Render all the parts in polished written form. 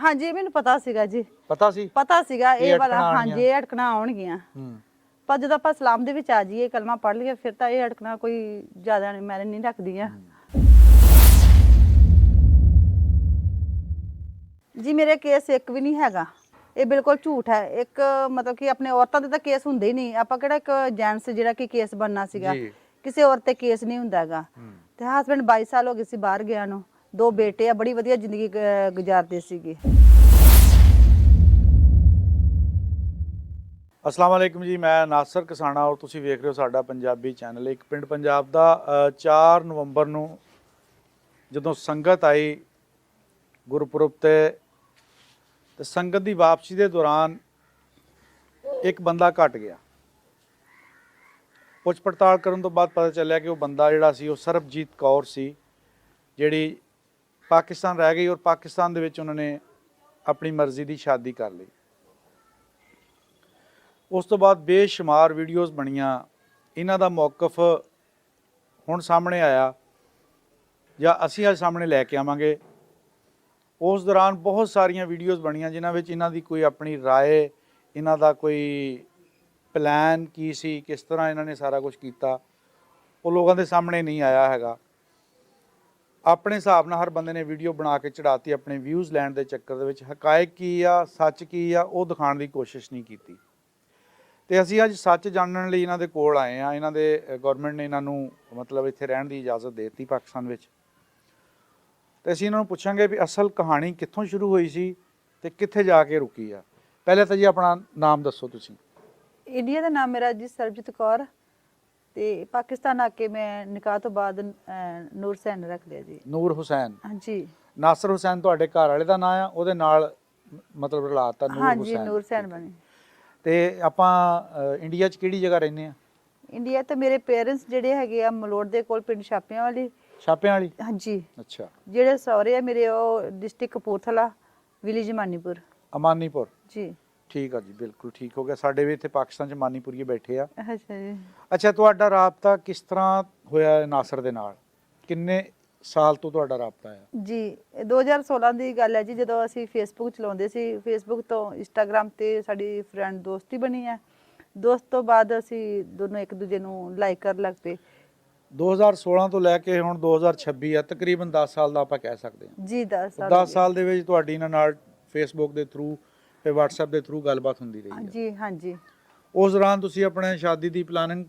ਹਾਂਜੀ ਮੈਨੂੰ ਪਤਾ ਸੀਗਾ ਜੀ, ਪਤਾ ਸੀਗਾ ਇਹ ਵਾਲਾ। ਹਾਂਜੀ ਇਹ ਅਟਕਣਾ ਆਉਣਗੀਆਂ, ਪਰ ਜਦੋਂ ਆਪਾਂ ਇਸਲਾਮ ਦੇ ਵਿੱਚ ਆ ਜਾਈਏ, ਕਲਮਾ ਪੜ੍ਹ ਲਈਏ, ਫਿਰ ਤਾਂ ਇਹ ਅਟਕਣਾ ਕੋਈ ਜ਼ਿਆਦਾ ਮੈਨੇ ਨਹੀਂ ਰੱਖਦੀਆਂ ਜੀ। ਮੇਰੇ ਕੇਸ ਇੱਕ ਵੀ ਨਹੀਂ ਹੈਗਾ, ਇਹ ਬਿਲਕੁਲ ਝੂਠ ਹੈ। ਇੱਕ ਮਤਲਬ ਕਿ ਆਪਣੇ ਔਰਤਾਂ ਦੇ ਤਾਂ ਕੇਸ ਹੁੰਦੇ ਹੀ ਨਹੀਂ, ਆਪਾਂ ਕਿਹੜਾ ਇੱਕ ਜੈਂਟਸ ਜਿਹੜਾ ਕਿ ਕੇਸ ਬਣਨਾ ਸੀਗਾ, ਕਿਸੇ ਔਰਤ ਤੇ ਕੇਸ ਨਹੀਂ ਹੁੰਦਾ ਹੈਗਾ। ਤੇ ਹਸਬੈਂਡ 22 ਸਾਲ ਹੋ ਗਏ ਸੀ ਬਾਹਰ ਗਿਆ ਨੂੰ, 2 ਬੇਟੇ ਆ, ਬੜੀ ਵਧੀਆ ਜ਼ਿੰਦਗੀ ਗੁਜ਼ਾਰਦੇ ਸੀਗੇ। अस्सलाम वालेकुम जी, मैं नासर कसाना और तुसी वेख रहे हो साडा पंजाबी चैनल। एक पिंड पंजाब दा 4 नवंबर नूं जदों संगत आई गुरपुरब ते संगत दी वापसी दे दौरान एक बंदा घट गया। पुछ पड़ताल करन तो बाद पता चलिया कि वो बंदा जिहड़ा सी वो सरबजीत कौर सी, जिहड़ी पाकिस्तान रह गई और पाकिस्तान दे विच उन्होंने अपनी मर्जी दी शादी कर ली। उस तो बाद बेशुमार वीडियोज़ बनिया, इन्हां दा मौकफ हुण सामने आया या असीं अज सामने लैके आवांगे। उस दौरान बहुत सारिया वीडियोज़ बनिया जिन्हां विच इन्हां दी कोई अपनी राय, इन्हां दा कोई प्लैन की सी, किस तरह इन्हां ने सारा कुछ कीता, वो लोगों के सामने नहीं आया हैगा। अपने हिसाब नाल हर बंदे ने वीडियो बना के चढ़ाती, अपने व्यूज़ लैण दे चक्कर दे विच हकायक की आ सच की आ वो दिखाउण दी कोशिश नहीं कीती। तो असी अज सच जानने लिए इन्हों के कोल आए हैं। इन्हों के गौरमेंट ने इन्हों मतलब इत्थे रहन की इजाजत दे दी पाकिस्तान विच। तो असी इन्हों पुछांगे भी असल कहानी कित्थों शुरू हुई सी ते कित्थे जाके रुकी आ। पहले तो जी अपना नाम दसो तुसीं। इंडिया का नाम मेरा जी सरबजीत कौर, ते पाकिस्तान आके मैं निकाह तो बाद नूर हुसैन रख लिया जी। नूर हुसैन। हाँ जी। नासर हुसैन तुहाडे घर वाले दा नाम आ, उहदे नाल मतलब रलाता नूर हुसैन। हाँ जी नूर हुसैन बनी। ਤੇ ਆਪਾਂ ਇੰਡੀਆ 'ਚ ਕਿਹੜੀ ਜਗ੍ਹਾ ਰਹਿੰਦੇ ਆ? ਇੰਡੀਆ ਤੇ ਮੇਰੇ ਪੇਰੈਂਟਸ ਜਿਹੜੇ ਹੈਗੇ ਆ ਮਲੋੜ ਦੇ ਕੋਲ, ਪਿੰਡ ਛਾਪਿਆਂ ਵਾਲੀ। ਛਾਪਿਆਂ ਵਾਲੀ? ਹਾਂਜੀ। ਅੱਛਾ। ਜਿਹੜੇ ਸਹੁਰੇ ਆ ਮੇਰੇ ਉਹ ਡਿਸਟ੍ਰਿਕਟ ਕਪੂਰਥਲਾ, ਵਿਲੇਜ ਮਾਨੀਪੁਰ। ਅਮਾਨੀਪੁਰ ਜੀ। ਠੀਕ ਆ ਜੀ, ਬਿਲਕੁਲ ਠੀਕ ਹੋ ਗਿਆ। ਸਾਡੇ ਵੀ ਇੱਥੇ ਪਾਕਿਸਤਾਨ 'ਚ ਮਾਨੀਪੁਰੀਏ ਬੈਠੇ ਆ। ਅੱਛਾ ਜੀ। ਅੱਛਾ, ਤੁਹਾਡਾ ਰਾਬਤਾ ਕਿਸ ਤਰ੍ਹਾਂ ਹੋਇਆ ਨਾਸਰ ਦੇ ਨਾਲ? ਕਿੰਨੇ ਸਾਲ ਤੋਂ ਤੁਹਾਡਾ ਰਾਬਤਾ ਹੈ? ਜੀ 2016 ਦੀ ਗੱਲ ਹੈ ਜੀ, ਜਦੋਂ ਅਸੀਂ ਫੇਸਬੁੱਕ ਚਲਾਉਂਦੇ ਸੀ। ਫੇਸਬੁੱਕ ਤੋਂ ਇੰਸਟਾਗ੍ਰਾਮ ਤੇ ਸਾਡੀ ਫਰੈਂਡ ਦੋਸਤੀ ਬਣੀ ਹੈ। ਦੋਸਤ ਤੋਂ ਬਾਅਦ ਅਸੀਂ ਦੋਨੋਂ ਇੱਕ ਦੂਜੇ ਨੂੰ ਲਾਈਕ ਕਰਨ ਲੱਗ ਪਏ। 2016 ਤੋਂ ਲੈ ਕੇ ਹੁਣ 2026 ਆ, ਤਕਰੀਬਨ 10 ਸਾਲ ਦਾ ਆਪਾਂ ਕਹਿ ਸਕਦੇ ਹਾਂ ਜੀ। 10 ਸਾਲ ਦੇ ਵਿੱਚ ਤੁਹਾਡੀ ਇਹਨਾਂ ਨਾਲ ਫੇਸਬੁੱਕ ਦੇ ਥਰੂ ਤੇ WhatsApp ਦੇ ਥਰੂ ਗੱਲਬਾਤ ਹੁੰਦੀ ਰਹੀ ਹੈ ਜੀ। ਹਾਂਜੀ। ਉਸ ਦੌਰਾਨ ਤੁਸੀਂ ਆਪਣੇ ਸ਼ਾਦੀ ਦੀ ਪਲਾਨਿੰਗ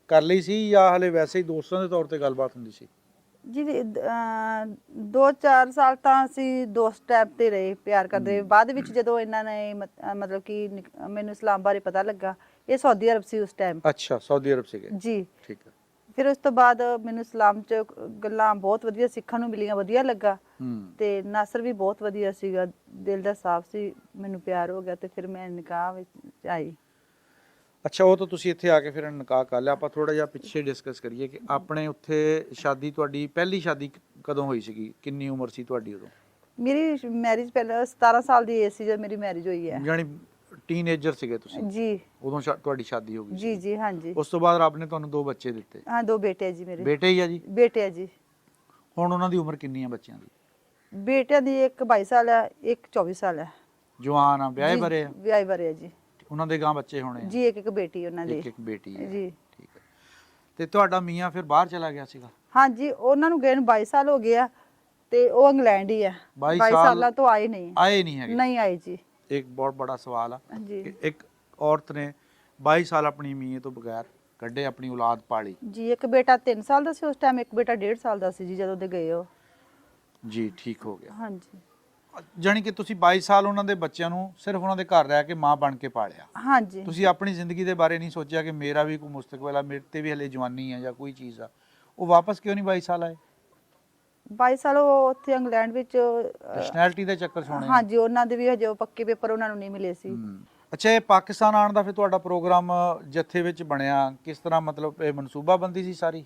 ਕਰ ਲਈ ਸੀ ਜਾਂ ਹਲੇ ਵੈਸੇ ਹੀ ਦੋਸਤਾਂ ਦੇ ਤੌਰ ਤੇ ਗੱਲਬਾਤ ਹੁੰਦੀ ਸੀ? ਜੀ 2-4 ਸਾਲ ਤਾਂ ਅਸੀਂ ਦੋਸਤ ਟਾਈਪ ਤੇ ਰਹੇ, ਪਿਆਰ ਕਰਦੇ। ਬਾਅਦ ਵਿੱਚ ਜਦੋਂ ਇਹਨਾਂ ਨੇ ਮਤਲਬ ਕਿ ਮੈਨੂੰ ਇਸਲਾਮ ਬਾਰੇ ਪਤਾ ਲੱਗਾ, ਇਹ ਸਾਊਦੀ ਅਰਬ ਸੀ ਉਸ ਟਾਈਮ। ਅੱਛਾ, ਸਾਊਦੀ ਅਰਬ ਸੀਗੇ ਜੀ। ਠੀਕ ਹੈ। ਫਿਰ ਉਸ ਤੋਂ ਬਾਅਦ ਮੈਨੂੰ ਇਸਲਾਮ 'ਚ ਗੱਲਾਂ ਬਹੁਤ ਵਧੀਆ ਸਿੱਖਣ ਨੂੰ ਮਿਲੀਆਂ, ਵਧੀਆ ਲੱਗਾ। ਤੇ ਨਾਸਰ ਵੀ ਬਹੁਤ ਵਧੀਆ ਸੀਗਾ, ਦਿਲ ਦਾ ਸਾਫ਼ ਸੀ, ਮੈਨੂੰ ਪਿਆਰ ਹੋ ਗਿਆ ਤੇ ਫਿਰ ਮੈਂ ਨਿਕਾਹ ਵਿੱਚ ਆਈ। ਅੱਛਾ, ਉਹ ਤਾਂ ਤੁਸੀਂ ਇੱਥੇ ਆ ਕੇ ਫਿਰ ਨਿਕਾਹ ਕਰ ਲਿਆ। ਆਪਾਂ ਥੋੜਾ ਜਿਹਾ ਪਿੱਛੇ ਡਿਸਕਸ ਕਰੀਏ ਕਿ ਆਪਣੇ ਉੱਥੇ ਸ਼ਾਦੀ, ਤੁਹਾਡੀ ਪਹਿਲੀ ਸ਼ਾਦੀ ਕਦੋਂ ਹੋਈ ਸੀਗੀ? ਕਿੰਨੀ ਉਮਰ ਸੀ ਤੁਹਾਡੀ ਉਦੋਂ? ਮੇਰੀ ਮੈਰਿਜ ਪਹਿਲਾਂ 17 ਸਾਲ ਦੀ ਏਜ ਸੀ ਜਦ ਮੇਰੀ ਮੈਰਿਜ ਹੋਈ ਹੈ। ਯਾਨੀ ਟੀਨੇਜਰ ਸੀਗੇ ਤੁਸੀਂ ਜੀ? ਉਦੋਂ ਤੁਹਾਡੀ ਸ਼ਾਦੀ ਹੋ ਗਈ ਜੀ। ਜੀ ਹਾਂਜੀ। ਉਸ ਤੋਂ ਬਾਅਦ ਰੱਬ ਨੇ ਤੁਹਾਨੂੰ 2 ਬੱਚੇ ਦਿੱਤੇ? ਹਾਂ, 2 ਬੇਟੇ ਆ ਜੀ ਮੇਰੇ। ਬੇਟੇ ਹੀ ਆ ਜੀ? ਬੇਟੇ ਆ ਜੀ। ਹੁਣ ਉਹਨਾਂ ਦੀ ਉਮਰ ਕਿੰਨੀ ਆ ਬੱਚਿਆਂ ਦੀ? ਬੇਟਿਆਂ ਦੀ ਇੱਕ 22 ਸਾਲ ਹੈ, ਇੱਕ 24 ਸਾਲ ਹੈ। ਜਵਾਨ ਆ, ਵਿਆਹੇ ਬਰੇ ਆ? ਵਿਆਹੇ ਬਰੇ ਆ ਜੀ। ਉਹਨਾਂ ਦੇ ਗਾਂ ਬੱਚੇ ਹੋਣੇ ਆ? ਜੀ, ਇੱਕ ਬੇਟੀ ਉਹਨਾਂ ਦੀ। ਇੱਕ ਬੇਟੀ ਹੈ ਜੀ। ਠੀਕ ਹੈ। ਤੇ ਤੁਹਾਡਾ ਮੀਆਂ ਫਿਰ ਬਾਹਰ ਚਲਾ ਗਿਆ ਸੀਗਾ? ਹਾਂਜੀ, ਉਹਨਾਂ ਨੂੰ ਗਏ ਨੂੰ 22 ਸਾਲ ਹੋ ਗਏ ਆ ਤੇ ਉਹ ਇੰਗਲੈਂਡ ਹੀ ਆ। 22 ਸਾਲਾਂ ਤੋਂ ਆਏ ਨਹੀਂ ਹੈਗੇ? ਨਹੀਂ ਆਏ ਜੀ। ਇੱਕ ਬਹੁਤ ਬੜਾ ਸਵਾਲ ਆ ਜੀ। ਕਿ ਇੱਕ ਔਰਤ ਨੇ 22 ਸਾਲ ਆਪਣੀ ਮੀਆਂ ਤੋਂ ਬਗੈਰ ਕੱਢੇ, ਆਪਣੀ ਔਲਾਦ ਪਾਲੀ। ਜੀ। ਇੱਕ ਬੇਟਾ 3 ਸਾਲ ਦਾ ਸੀ ਉਸ ਟਾਈਮ, ਇੱਕ ਬੇਟਾ 1.5 ਸਾਲ ਦਾ ਸੀ ਜੀ ਜਦੋਂ ਦੇ ਗਏ ਉਹ। ਜੀ, ਠੀਕ ਹੋ ਗਿਆ। ਹਾਂਜੀ। ਜਾਨੀ ਕਿ ਤੁਸੀਂ 22 ਸਾਲ ਉਹਨਾਂ ਦੇ ਬੱਚਿਆਂ ਨੂੰ ਸਿਰਫ ਉਹਨਾਂ ਦੇ ਘਰ ਰਹਿ ਕੇ ਮਾਂ ਬਣ ਕੇ ਪਾਲਿਆ। ਹਾਂਜੀ। ਤੁਸੀਂ ਆਪਣੀ ਜ਼ਿੰਦਗੀ ਦੇ ਬਾਰੇ ਨਹੀਂ ਸੋਚਿਆ ਕਿ ਮੇਰਾ ਵੀ ਕੋਈ ਮੁਸਤਕਬਲ ਆ, ਮੇਰੇ ਤੇ ਵੀ ਹਲੇ ਜਵਾਨੀ ਆ ਜਾਂ ਕੋਈ ਚੀਜ਼ ਆ? ਉਹ ਵਾਪਸ ਕਿਉਂ ਨਹੀਂ 22 ਸਾਲ ਆਏ? 22 ਸਾਲ ਉਹ ਉੱਥੇ ਇੰਗਲੈਂਡ ਵਿੱਚ ਨੈਸ਼ਨੈਲਿਟੀ ਦੇ ਚੱਕਰ ਛੋਣੇ? ਹਾਂਜੀ, ਉਹਨਾਂ ਦੇ ਵੀ ਹਜੇ ਪੱਕੇ ਪੇਪਰ ਉਹਨਾਂ ਨੂੰ ਨਹੀਂ ਮਿਲੇ ਸੀ। ਅੱਛਾ, ਇਹ ਪਾਕਿਸਤਾਨ ਆਉਣ ਦਾ ਫਿਰ ਤੁਹਾਡਾ ਪ੍ਰੋਗਰਾਮ ਜੱਥੇ ਵਿੱਚ ਬਣਿਆ ਕਿਸ ਤਰ੍ਹਾਂ? ਮਤਲਬ ਇਹ ਮਨਸੂਬਾਬੰਦੀ ਸੀ ਸਾਰੀ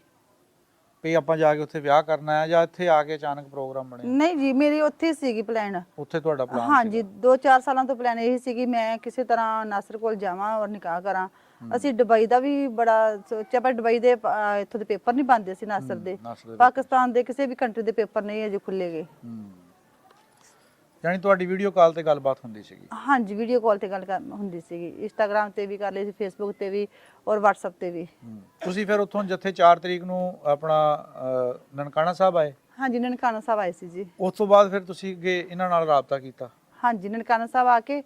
ਵੀ ਆਪਾਂ ਜਾ ਕੇ ਉੱਥੇ ਵਿਆਹ ਕਰਨਾ ਹੈ ਜਾਂ ਇੱਥੇ ਆ ਕੇ ਅਚਾਨਕ ਪ੍ਰੋਗਰਾਮ ਬਣਿਆ? ਨਹੀਂ ਜੀ, ਮੇਰੀ ਉੱਥੇ ਸੀਗੀ ਪਲਾਨ। ਉੱਥੇ ਤੁਹਾਡਾ ਪਲਾਨ? ਹਾਂਜੀ, 2-4 ਸਾਲਾਂ ਤੋਂ ਪਲਾਨ ਇਹ ਸੀ ਕਿ ਮੈਂ ਕਿਸੇ ਤਰ੍ਹਾਂ ਨਾਸਰ ਕੋਲ ਜਾਵਾਂ ਔਰ ਨਿਕਾਹ ਕਰਾਂ। ਅਸੀਂ ਦੁਬਈ ਦਾ ਵੀ ਬੜਾ ਸੋਚਿਆ, ਪਰ ਦੁਬਈ ਦੇ ਇੱਥੋਂ ਦੇ ਪੇਪਰ ਨਹੀਂ ਬਣਦੇ ਸੀ ਨਾਸਰ ਦੇ। ਪਾਕਿਸਤਾਨ ਦੇ ਕਿਸੇ ਵੀ ਕੰਟਰੀ ਦੇ ਪੇਪਰ ਨਹੀਂ ਅਜੇ ਖੁੱਲੇ ਗਏ। ਯਾਨੀ ਤੁਹਾਡੀ ਵੀਡੀਓ ਕਾਲ ਤੇ ਗੱਲਬਾਤ ਹੁੰਦੀ ਸੀਗੀ? ਹਾਂਜੀ, ਵੀਡੀਓ ਕਾਲ ਤੇ ਹੁੰਦੀ ਸੀਗੀ, ਇੰਸਟਾਗ੍ਰam ਤੇ ਵੀ ਕਰ ਲਈ ਸੀ, ਫੇਸਬੁੱਕ ਤੇ ਵੀ ਔਰ WhatsApp ਤੇ ਵੀ। ਤੁਸੀਂ ਫਿਰ ਉੱਥੋਂ ਜਿੱਥੇ 4 ਤਰੀਕ ਨੂੰ ਆਪਣਾ ਨਨਕਾਣਾ ਸਾਹਿਬ ਆਏ? ਹਾਂਜੀ, ਨਨਕਾਣਾ ਸਾਹਿਬ ਆਏ ਸੀ ਜੀ। ਉਸ ਤੋਂ ਬਾਅਦ ਫਿਰ ਤੁਸੀਂ ਅੱਗੇ ਇਹਨਾਂ ਨਾਲ ਰਾਬਤਾ ਕੀਤਾ? ਹਾਂਜੀ, ਨਨਕਾਣਾ ਸਾਹਿਬ ਆ ਕੇ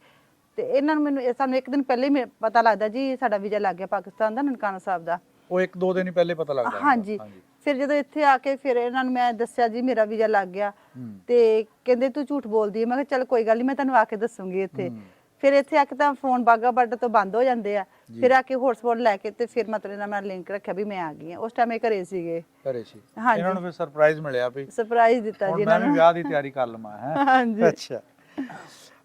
ਤੇ ਇਹਨਾਂ ਨੂੰ ਸਾਨੂੰ ਇੱਕ ਦਿਨ ਪਹਿਲੇ ਹੀ ਪਤਾ ਲੱਗਦਾ ਜੀ ਸਾਡਾ ਵੀਜ਼ਾ ਲੱਗ ਗਿਆ ਪਾਕਿਸਤਾਨ ਦਾ, ਨਨਕਾਣਾ ਸਾਹਿਬ ਦਾ। ਉਹ 1-2 ਦਿਨ ਹੀ ਪਹਿਲੇ ਪਤਾ ਲੱਗਦਾ? ਹਾਂਜੀ। ਫਿਰ ਜਦੋਂ ਇੱਥੇ ਆ ਕੇ ਫਿਰ ਇਹਨਾਂ ਨੂੰ ਮੈਂ ਦੱਸਿਆ ਜੀ ਮੇਰਾ ਵੀਜ਼ਾ ਲੱਗ ਗਿਆ, ਤੇ ਕਹਿੰਦੇ ਤੂੰ ਝੂਠ ਬੋਲਦੀ ਹੈ। ਮੈਂ ਕਿਹਾ ਚੱਲ ਕੋਈ ਗੱਲ ਨਹੀਂ, ਮੈਂ ਤੁਹਾਨੂੰ ਆ ਕੇ ਦੱਸੂਗੀ ਇੱਥੇ। ਫਿਰ ਇੱਥੇ ਆ ਕੇ ਤਾਂ ਫੋਨ ਬਾਗਾ ਬਾਰਡਰ ਤੋਂ ਬੰਦ ਹੋ ਜਾਂਦੇ ਆ। ਫਿਰ ਆ ਕੇ ਹੌਟਸਪੌਟ ਲੈ ਕੇ ਤੇ ਫਿਰ ਮਤਲਬ ਇਹਨਾਂ ਮੈਂ ਲਿੰਕ ਰੱਖਿਆ ਵੀ ਮੈਂ ਆ ਗਈ ਹਾਂ। ਉਸ ਟਾਈਮ ਇਹ ਘਰੇ ਸੀਗੇ। ਘਰੇ ਸੀ? ਹਾਂਜੀ। ਇਹਨਾਂ ਨੂੰ ਫਿਰ ਸਰਪ੍ਰਾਈਜ਼ ਮਿਲਿਆ ਵੀ? ਸਰਪ੍ਰਾਈਜ਼ ਦਿੱਤਾ ਜੀ ਇਹਨਾਂ ਇਹਨਾਂ ਨੂੰ। ਵਿਆਹ ਦੀ ਤਿਆਰੀ ਕਰ ਲਵਾਂ ਹੈ? ਹਾਂਜੀ।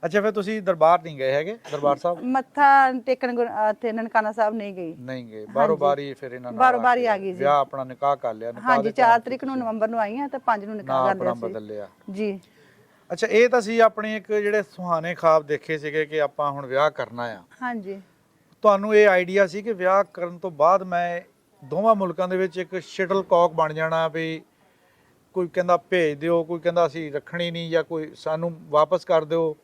ਅੱਛਾ ਫਿਰ ਤੁਸੀਂ ਦਰਬਾਰ ਨਹੀਂ ਗਏ ਹੈਗੇ? ਦਰਬਾਰ ਸਾਹਿਬ ਮੱਥਾ ਟੇਕਣ ਤੇ ਨਨਕਾਣਾ ਸਾਹਿਬ ਨਹੀਂ ਗਈ? ਨਹੀਂ ਗਏ, ਬਾਰੋ ਬਾਰੀ ਫਿਰ ਇਹਨਾਂ ਨਾਲ ਬਾਰੋ ਬਾਰੀ ਆ ਗਈ ਜੀ। ਵਿਆਹ ਆਪਣਾ ਨਿਕਾਹ ਕਰ ਲਿਆ? ਹਾਂਜੀ, 4 ਤਰੀਕ ਨੂੰ ਨਵੰਬਰ ਨੂੰ ਆਈ ਹਾਂ ਤੇ 5 ਨੂੰ ਨਿਕਾਹ ਕਰ ਲਿਆ ਸੀ। ਬਦਲ ਲਿਆ ਜੀ। ਅੱਛਾ, ਇਹ ਤਾਂ ਸੀ ਆਪਣੇ ਇੱਕ ਜਿਹੜੇ ਸੁਹਾਣੇ ਖਾਬ ਦੇਖੇ ਸੀਗੇ ਕਿ ਆਪਾਂ ਹੁਣ ਵਿਆਹ ਕਰਨਾ ਆ। ਹਾਂਜੀ। ਤੁਹਾਨੂੰ ਇਹ ਆਈਡੀਆ ਸੀ ਕਿ ਵਿਆਹ ਕਰਨ ਤੋਂ ਬਾਅਦ ਮੈਂ ਦੋਵਾਂ ਮੁਲਕਾਂ ਦੇ ਵਿੱਚ ਇੱਕ ਸ਼ਟਲ ਕਾਕ ਬਣ ਜਾਣਾ, ਵੀ ਕੋਈ ਕਹਿੰਦਾ ਭੇਜ ਦਿਓ, ਕੋਈ ਕਹਿੰਦਾ ਅਸੀਂ ਰੱਖਣੀ ਨਹੀਂ, ਜਾਂ ਕੋਈ ਸਾਨੂੰ ਵਾਪਸ ਕਰ ਦਿਓ,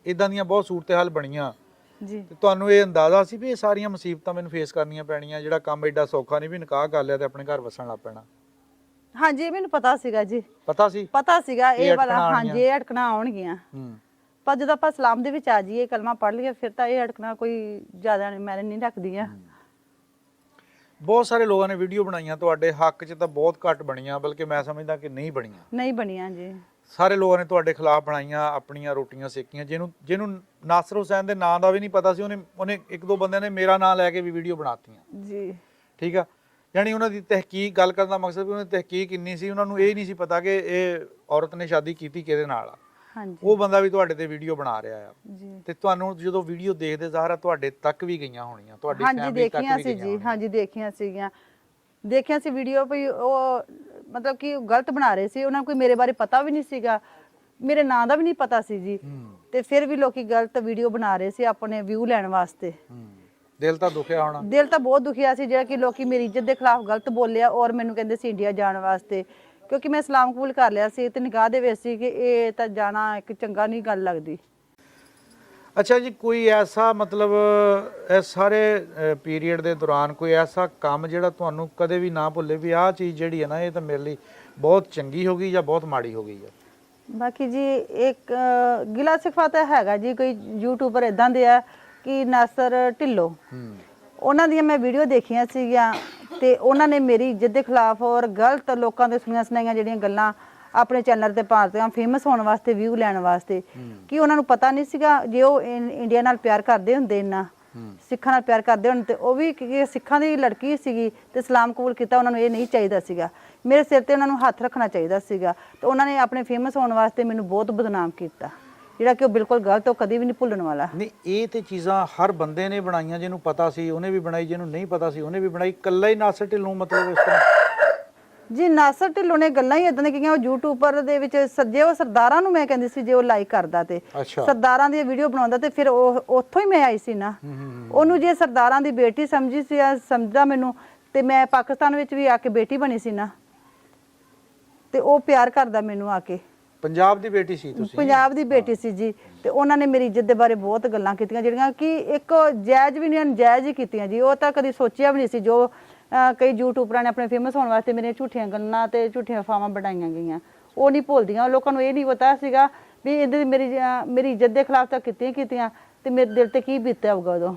ਇਦਾਂ ਦੀਆਂ ਬਹੁਤ ਸੂਰਤ-ਹਾਲ ਬਣੀਆਂ ਜੀ। ਤੇ ਤੁਹਾਨੂੰ ਇਹ ਅੰਦਾਜ਼ਾ ਸੀ ਵੀ ਇਹ ਸਾਰੀਆਂ ਮੁਸੀਬਤਾਂ ਮੈਨੂੰ ਫੇਸ ਕਰਨੀਆਂ ਪੈਣੀਆਂ, ਜਿਹੜਾ ਕੰਮ ਐਡਾ ਸੌਖਾ ਨਹੀਂ ਵੀ ਨਿਕਾਹ ਕਰ ਲਿਆ ਤੇ ਆਪਣੇ ਘਰ ਵਸਣ ਲੱਗ ਪੈਣਾ? ਹਾਂਜੀ, ਇਹ ਮੈਨੂੰ ਪਤਾ ਸੀਗਾ ਜੀ। ਪਤਾ ਸੀ? ਪਤਾ ਸੀਗਾ ਇਹ ਵਾਲਾ। ਅਟਕਣਾਂ ਹਾਂਜੀ, ਇਹ ਅਟਕਣਾ ਆਉਣਗੀਆਂ। ਪਰ ਜਦੋਂ ਆਪਾਂ ਇਸਲਾਮ ਦੇ ਵਿੱਚ ਆ ਜਾਈਏ, ਕਲਮਾ ਪੜ੍ਹ ਲਈਏ, ਫਿਰ ਤਾਂ ਇਹ ਅਟਕਣਾ ਕੋਈ ਜ਼ਿਆਦਾ ਮੈਨੇ ਨਹੀਂ ਰੱਖਦੀਆਂ। ਬਹੁਤ ਸਾਰੇ ਲੋਕਾਂ ਨੇ ਵੀਡੀਓ ਬਣਾਈਆਂ ਤੁਹਾਡੇ ਹੱਕ 'ਚ, ਤਾਂ ਬਹੁਤ ਘੱਟ ਬਣੀਆਂ, ਬਲਕਿ ਮੈਂ ਸਮਝਦਾ ਕਿ ਨਹੀਂ ਬਣੀਆਂ ਜੀ। ਸਾਰੇ ਲੋਕਾਂ ਨੇ ਤੁਹਾਡੇ ਖਿਲਾਫ ਬਣਾਈਆਂ, ਆਪਣੀਆਂ ਰੋਟੀਆਂ ਸੇਕੀਆਂ। ਜਿਹਨੂੰ ਨਾਸਰ ਹੁਸੈਨ ਦੇ ਨਾਂ ਦਾ ਵੀ ਨਹੀਂ ਪਤਾ ਸੀ, ਉਹਨੇ 1-2 ਬੰਦਿਆਂ ਨੇ ਮੇਰਾ ਨਾਂ ਲੈ ਕੇ ਵੀ ਵੀਡੀਓ ਬਣਾਤੀਆਂ ਜੀ। ਠੀਕ ਆ, ਯਾਨੀ ਉਹਨਾਂ ਦੀ ਤਹਿਕੀਕ, ਗੱਲ ਕਰਨ ਦਾ ਮਕਸਦ ਵੀ ਉਹਨਾਂ ਦੀ ਤਹਿਕੀਕ ਇੰਨੀ ਸੀ, ਉਹਨਾਂ ਨੂੰ ਇਹ ਨਹੀਂ ਸੀ ਪਤਾ ਕਿ ਇਹ ਔਰਤ ਨੇ ਸ਼ਾਦੀ ਕੀਤੀ ਕਿਹਦੇ ਨਾਲ ਆ। ਹਾਂਜੀ। ਉਹ ਬੰਦਾ ਵੀ ਤੁਹਾਡੇ ਤੇ ਵੀਡੀਓ ਬਣਾ ਰਿਹਾ ਆ ਜੀ। ਤੇ ਤੁਹਾਨੂੰ ਜਦੋਂ ਵੀਡੀਓ ਦੇਖਦੇ ਜ਼ਾਹਰ ਆ ਤੁਹਾਡੇ ਤੱਕ ਵੀ ਗਈਆਂ ਹੋਣੀਆਂ, ਤੁਹਾਡੀ ਹਾਂਜੀ, ਫੈਮਿਲੀ ਤੱਕ ਦੇਖੀਆਂ ਵੀ ਸੀ ਗਈਆਂ ਜੀ। ਹੋਣੀਆਂ। ਹਾਂਜੀ, ਦੇਖਿਆ ਸੀ ਵੀਡੀਓ, ਵੀ ਉਹ ਮਤਲਬ ਕਿ ਗਲਤ ਬਣਾ ਰਹੇ ਸੀ। ਉਹਨਾਂ ਨੂੰ ਕੋਈ ਮੇਰੇ ਬਾਰੇ ਪਤਾ ਵੀ ਨਹੀਂ ਸੀਗਾ, ਮੇਰੇ ਨਾਂ ਦਾ ਵੀ ਨਹੀਂ ਪਤਾ ਸੀ ਜੀ। ਤੇ ਫਿਰ ਵੀ ਲੋਕੀ ਗਲਤ ਵੀਡੀਓ ਬਣਾ ਰਹੇ ਸੀ ਆਪਣੇ ਵਿਊ ਲੈਣ ਵਾਸਤੇ। ਦਿਲ ਤਾਂ ਦੁਖਿਆ ਹੋਣਾ? ਦਿਲ ਤਾਂ ਬਹੁਤ ਦੁਖਿਆ ਸੀ, ਜਿਹੜਾ ਕਿ ਲੋਕੀ ਮੇਰੀ ਇੱਜ਼ਤ ਦੇ ਖਿਲਾਫ ਗਲਤ ਬੋਲਿਆ ਔਰ ਮੈਨੂੰ ਕਹਿੰਦੇ ਸੀ ਇੰਡੀਆ ਜਾਣ ਵਾਸਤੇ, ਕਿਉਂਕਿ ਮੈਂ ਇਸਲਾਮ ਕਬੂਲ ਕਰ ਲਿਆ ਸੀ ਤੇ ਨਿਕਾਹ ਦੇ ਵਿੱਚ ਸੀ ਕਿ ਇਹ ਤਾਂ ਜਾਣਾ ਇੱਕ ਚੰਗਾ ਨਹੀਂ ਗੱਲ ਲੱਗਦੀ। ਅੱਛਾ ਜੀ, ਕੋਈ ਐਸਾ ਮਤਲਬ ਇਸ ਸਾਰੇ ਪੀਰੀਅਡ ਦੇ ਦੌਰਾਨ ਕੋਈ ਐਸਾ ਕੰਮ ਜਿਹੜਾ ਤੁਹਾਨੂੰ ਕਦੇ ਵੀ ਨਾ ਭੁੱਲੇ ਵੀ ਆਹ ਚੀਜ਼ ਜਿਹੜੀ ਹੈ ਨਾ, ਇਹ ਤਾਂ ਮੇਰੇ ਲਈ ਬਹੁਤ ਚੰਗੀ ਹੋ ਗਈ ਜਾਂ ਬਹੁਤ ਮਾੜੀ ਹੋ ਗਈ ਹੈ? ਬਾਕੀ ਜੀ ਇੱਕ ਗਿਲਾ ਸਿਖਵਾ ਤਾਂ ਹੈਗਾ ਜੀ, ਕੋਈ ਯੂਟਿਊਬਰ ਇਦਾਂ ਦੇ ਆ ਕਿ ਨਾਸਰ ਢਿੱਲੋਂ, ਉਹਨਾਂ ਦੀਆਂ ਮੈਂ ਵੀਡੀਓ ਦੇਖੀਆਂ ਸੀਗੀਆਂ ਤੇ ਉਹਨਾਂ ਨੇ ਮੇਰੀ ਇੱਜ਼ਤ ਦੇ ਖਿਲਾਫ ਔਰ ਗਲਤ ਲੋਕਾਂ ਦੇ ਸੁਣੀਆਂ ਸੁਣਾਈਆਂ ਜਿਹੜੀਆਂ ਗੱਲਾਂ ਆਪਣੇ ਚੈਨਲ ਤੇ ਪਾਉਂਦੇ ਆ ਫੇਮਸ ਹੋਣ ਵਾਸਤੇ, ਵਿਊ ਲੈਣ ਵਾਸਤੇ, ਕਿ ਉਹਨਾਂ ਨੂੰ ਪਤਾ ਨਹੀਂ ਸੀਗਾ ਜੇ ਉਹ ਇੰਡੀਆ ਨਾਲ ਪਿਆਰ ਕਰਦੇ ਹੁੰਦੇ, ਇੰਨਾ ਸਿੱਖਾਂ ਨਾਲ ਪਿਆਰ ਕਰਦੇ ਹੋਣ, ਤੇ ਉਹ ਵੀ ਸਿੱਖਾਂ ਦੀ ਲੜਕੀ ਸੀਗੀ ਤੇ ਇਸਲਾਮ ਕਬੂਲ ਕੀਤਾ, ਉਹਨਾਂ ਨੂੰ ਇਹ ਨਹੀਂ ਚਾਹੀਦਾ ਸੀਗਾ। ਮੇਰੇ ਸਿਰ ਤੇ ਉਹਨਾਂ ਨੂੰ ਹੱਥ ਰੱਖਣਾ ਚਾਹੀਦਾ ਸੀਗਾ ਤੇ ਉਹਨਾਂ ਨੇ ਆਪਣੇ ਫੇਮਸ ਹੋਣ ਵਾਸਤੇ ਮੈਨੂੰ ਬਹੁਤ ਬਦਨਾਮ ਕੀਤਾ, ਜਿਹੜਾ ਕਿ ਉਹ ਬਿਲਕੁਲ ਗਲਤ, ਉਹ ਕਦੇ ਵੀ ਨਹੀਂ ਭੁੱਲਣ ਵਾਲਾ। ਨਹੀਂ, ਇਹ ਤੇ ਚੀਜ਼ਾਂ ਹਰ ਬੰਦੇ ਨੇ ਬਣਾਈਆਂ, ਜਿਹਨੂੰ ਪਤਾ ਸੀ ਉਹਨੇ ਵੀ ਬਣਾਈ, ਜਿਹਨੂੰ ਨਹੀਂ ਪਤਾ ਸੀ ਉਹਨੇ ਵੀ ਬਣਾਈ। ਇਕੱਲਾ ਹੀ ਨਾਸਰ ਢਿੱਲੋਂ ਮਤਲਬ ਇਸ ਤਰ੍ਹਾਂ? ਜੀ, ਨਾਸਰ ਢਿੱਲੋਂ ਨੇ ਗੱਲਾਂ ਹੀ ਇਦਾਂ ਦੀਆਂ ਕੀਤੀਆਂ। ਉਹ ਯੂਟਿਊਬਰ ਦੇ ਵਿੱਚ ਜੇ ਉਹ ਸਰਦਾਰਾਂ ਨੂੰ, ਮੈਂ ਕਹਿੰਦੀ ਸੀ ਜੇ ਉਹ ਲਾਈਕ ਕਰਦਾ ਤੇ ਸਰਦਾਰਾਂ ਦੀ ਵੀਡੀਓ ਬਣਾਉਂਦਾ ਤੇ ਫਿਰ ਉਹ ਉੱਥੋਂ ਹੀ ਮੈਂ ਆਈ ਸੀ ਨਾ। ਉਹਨੂੰ ਜੇ ਸਰਦਾਰਾਂ ਦੀ ਬੇਟੀ ਸਮਝੀ ਸੀ, ਸਮਝਦਾ ਮੈਨੂੰ, ਤੇ ਮੈਂ ਪਾਕਿਸਤਾਨ ਵਿੱਚ ਵੀ ਆ ਕੇ ਬੇਟੀ ਬਣੀ ਸੀ ਨਾ, ਤੇ ਉਹ ਪਿਆਰ ਕਰਦਾ ਮੈਨੂੰ ਆ ਕੇ। ਪੰਜਾਬ ਦੀ ਬੇਟੀ ਸੀ ਤੁਸੀਂ? ਪੰਜਾਬ ਦੀ ਬੇਟੀ ਸੀ ਜੀ। ਤੇ ਉਹਨਾਂ ਨੇ ਮੇਰੀ ਇੱਜ਼ਤ ਦੇ ਬਾਰੇ ਬਹੁਤ ਗੱਲਾਂ ਕੀਤੀਆਂ, ਜਿਹੜੀਆਂ ਕਿ ਇੱਕ ਜਾਇਜ਼ ਵੀ ਨਹੀਂ, ਨਜਾਇਜ਼ ਹੀ ਕੀਤੀਆਂ ਜੀ। ਉਹ ਤਾਂ ਕਦੀ ਸੋਚਿਆ ਵੀ ਨਹੀਂ ਸੀ। ਜੋ ਕਈ ਯੂਟਿਊਬਰਾਂ ਨੇ ਆਪਣੇ ਫੇਮਸ ਹੋਣ ਵਾਸਤੇ ਮੇਰੀਆਂ ਝੂਠੀਆਂ ਗੱਲਾਂ ਤੇ ਝੂਠੀਆਂ ਅਫਵਾਹਾਂ ਬਣਾਈਆਂ ਗਈਆਂ, ਉਹ ਨਹੀਂ ਭੁੱਲਦੀਆਂ। ਲੋਕਾਂ ਨੂੰ ਇਹ ਨਹੀਂ ਪਤਾ ਸੀਗਾ ਵੀ ਇਹਦੇ ਮੇਰੀ ਇੱਜ਼ਤ ਦੇ ਖਿਲਾਫ ਤਾਂ ਕੀਤੀਆਂ ਤੇ ਮੇਰੇ ਦਿਲ ਤੇ ਕੀ ਬੀਤਿਆ ਹੋਊਗਾ ਉਦੋਂ।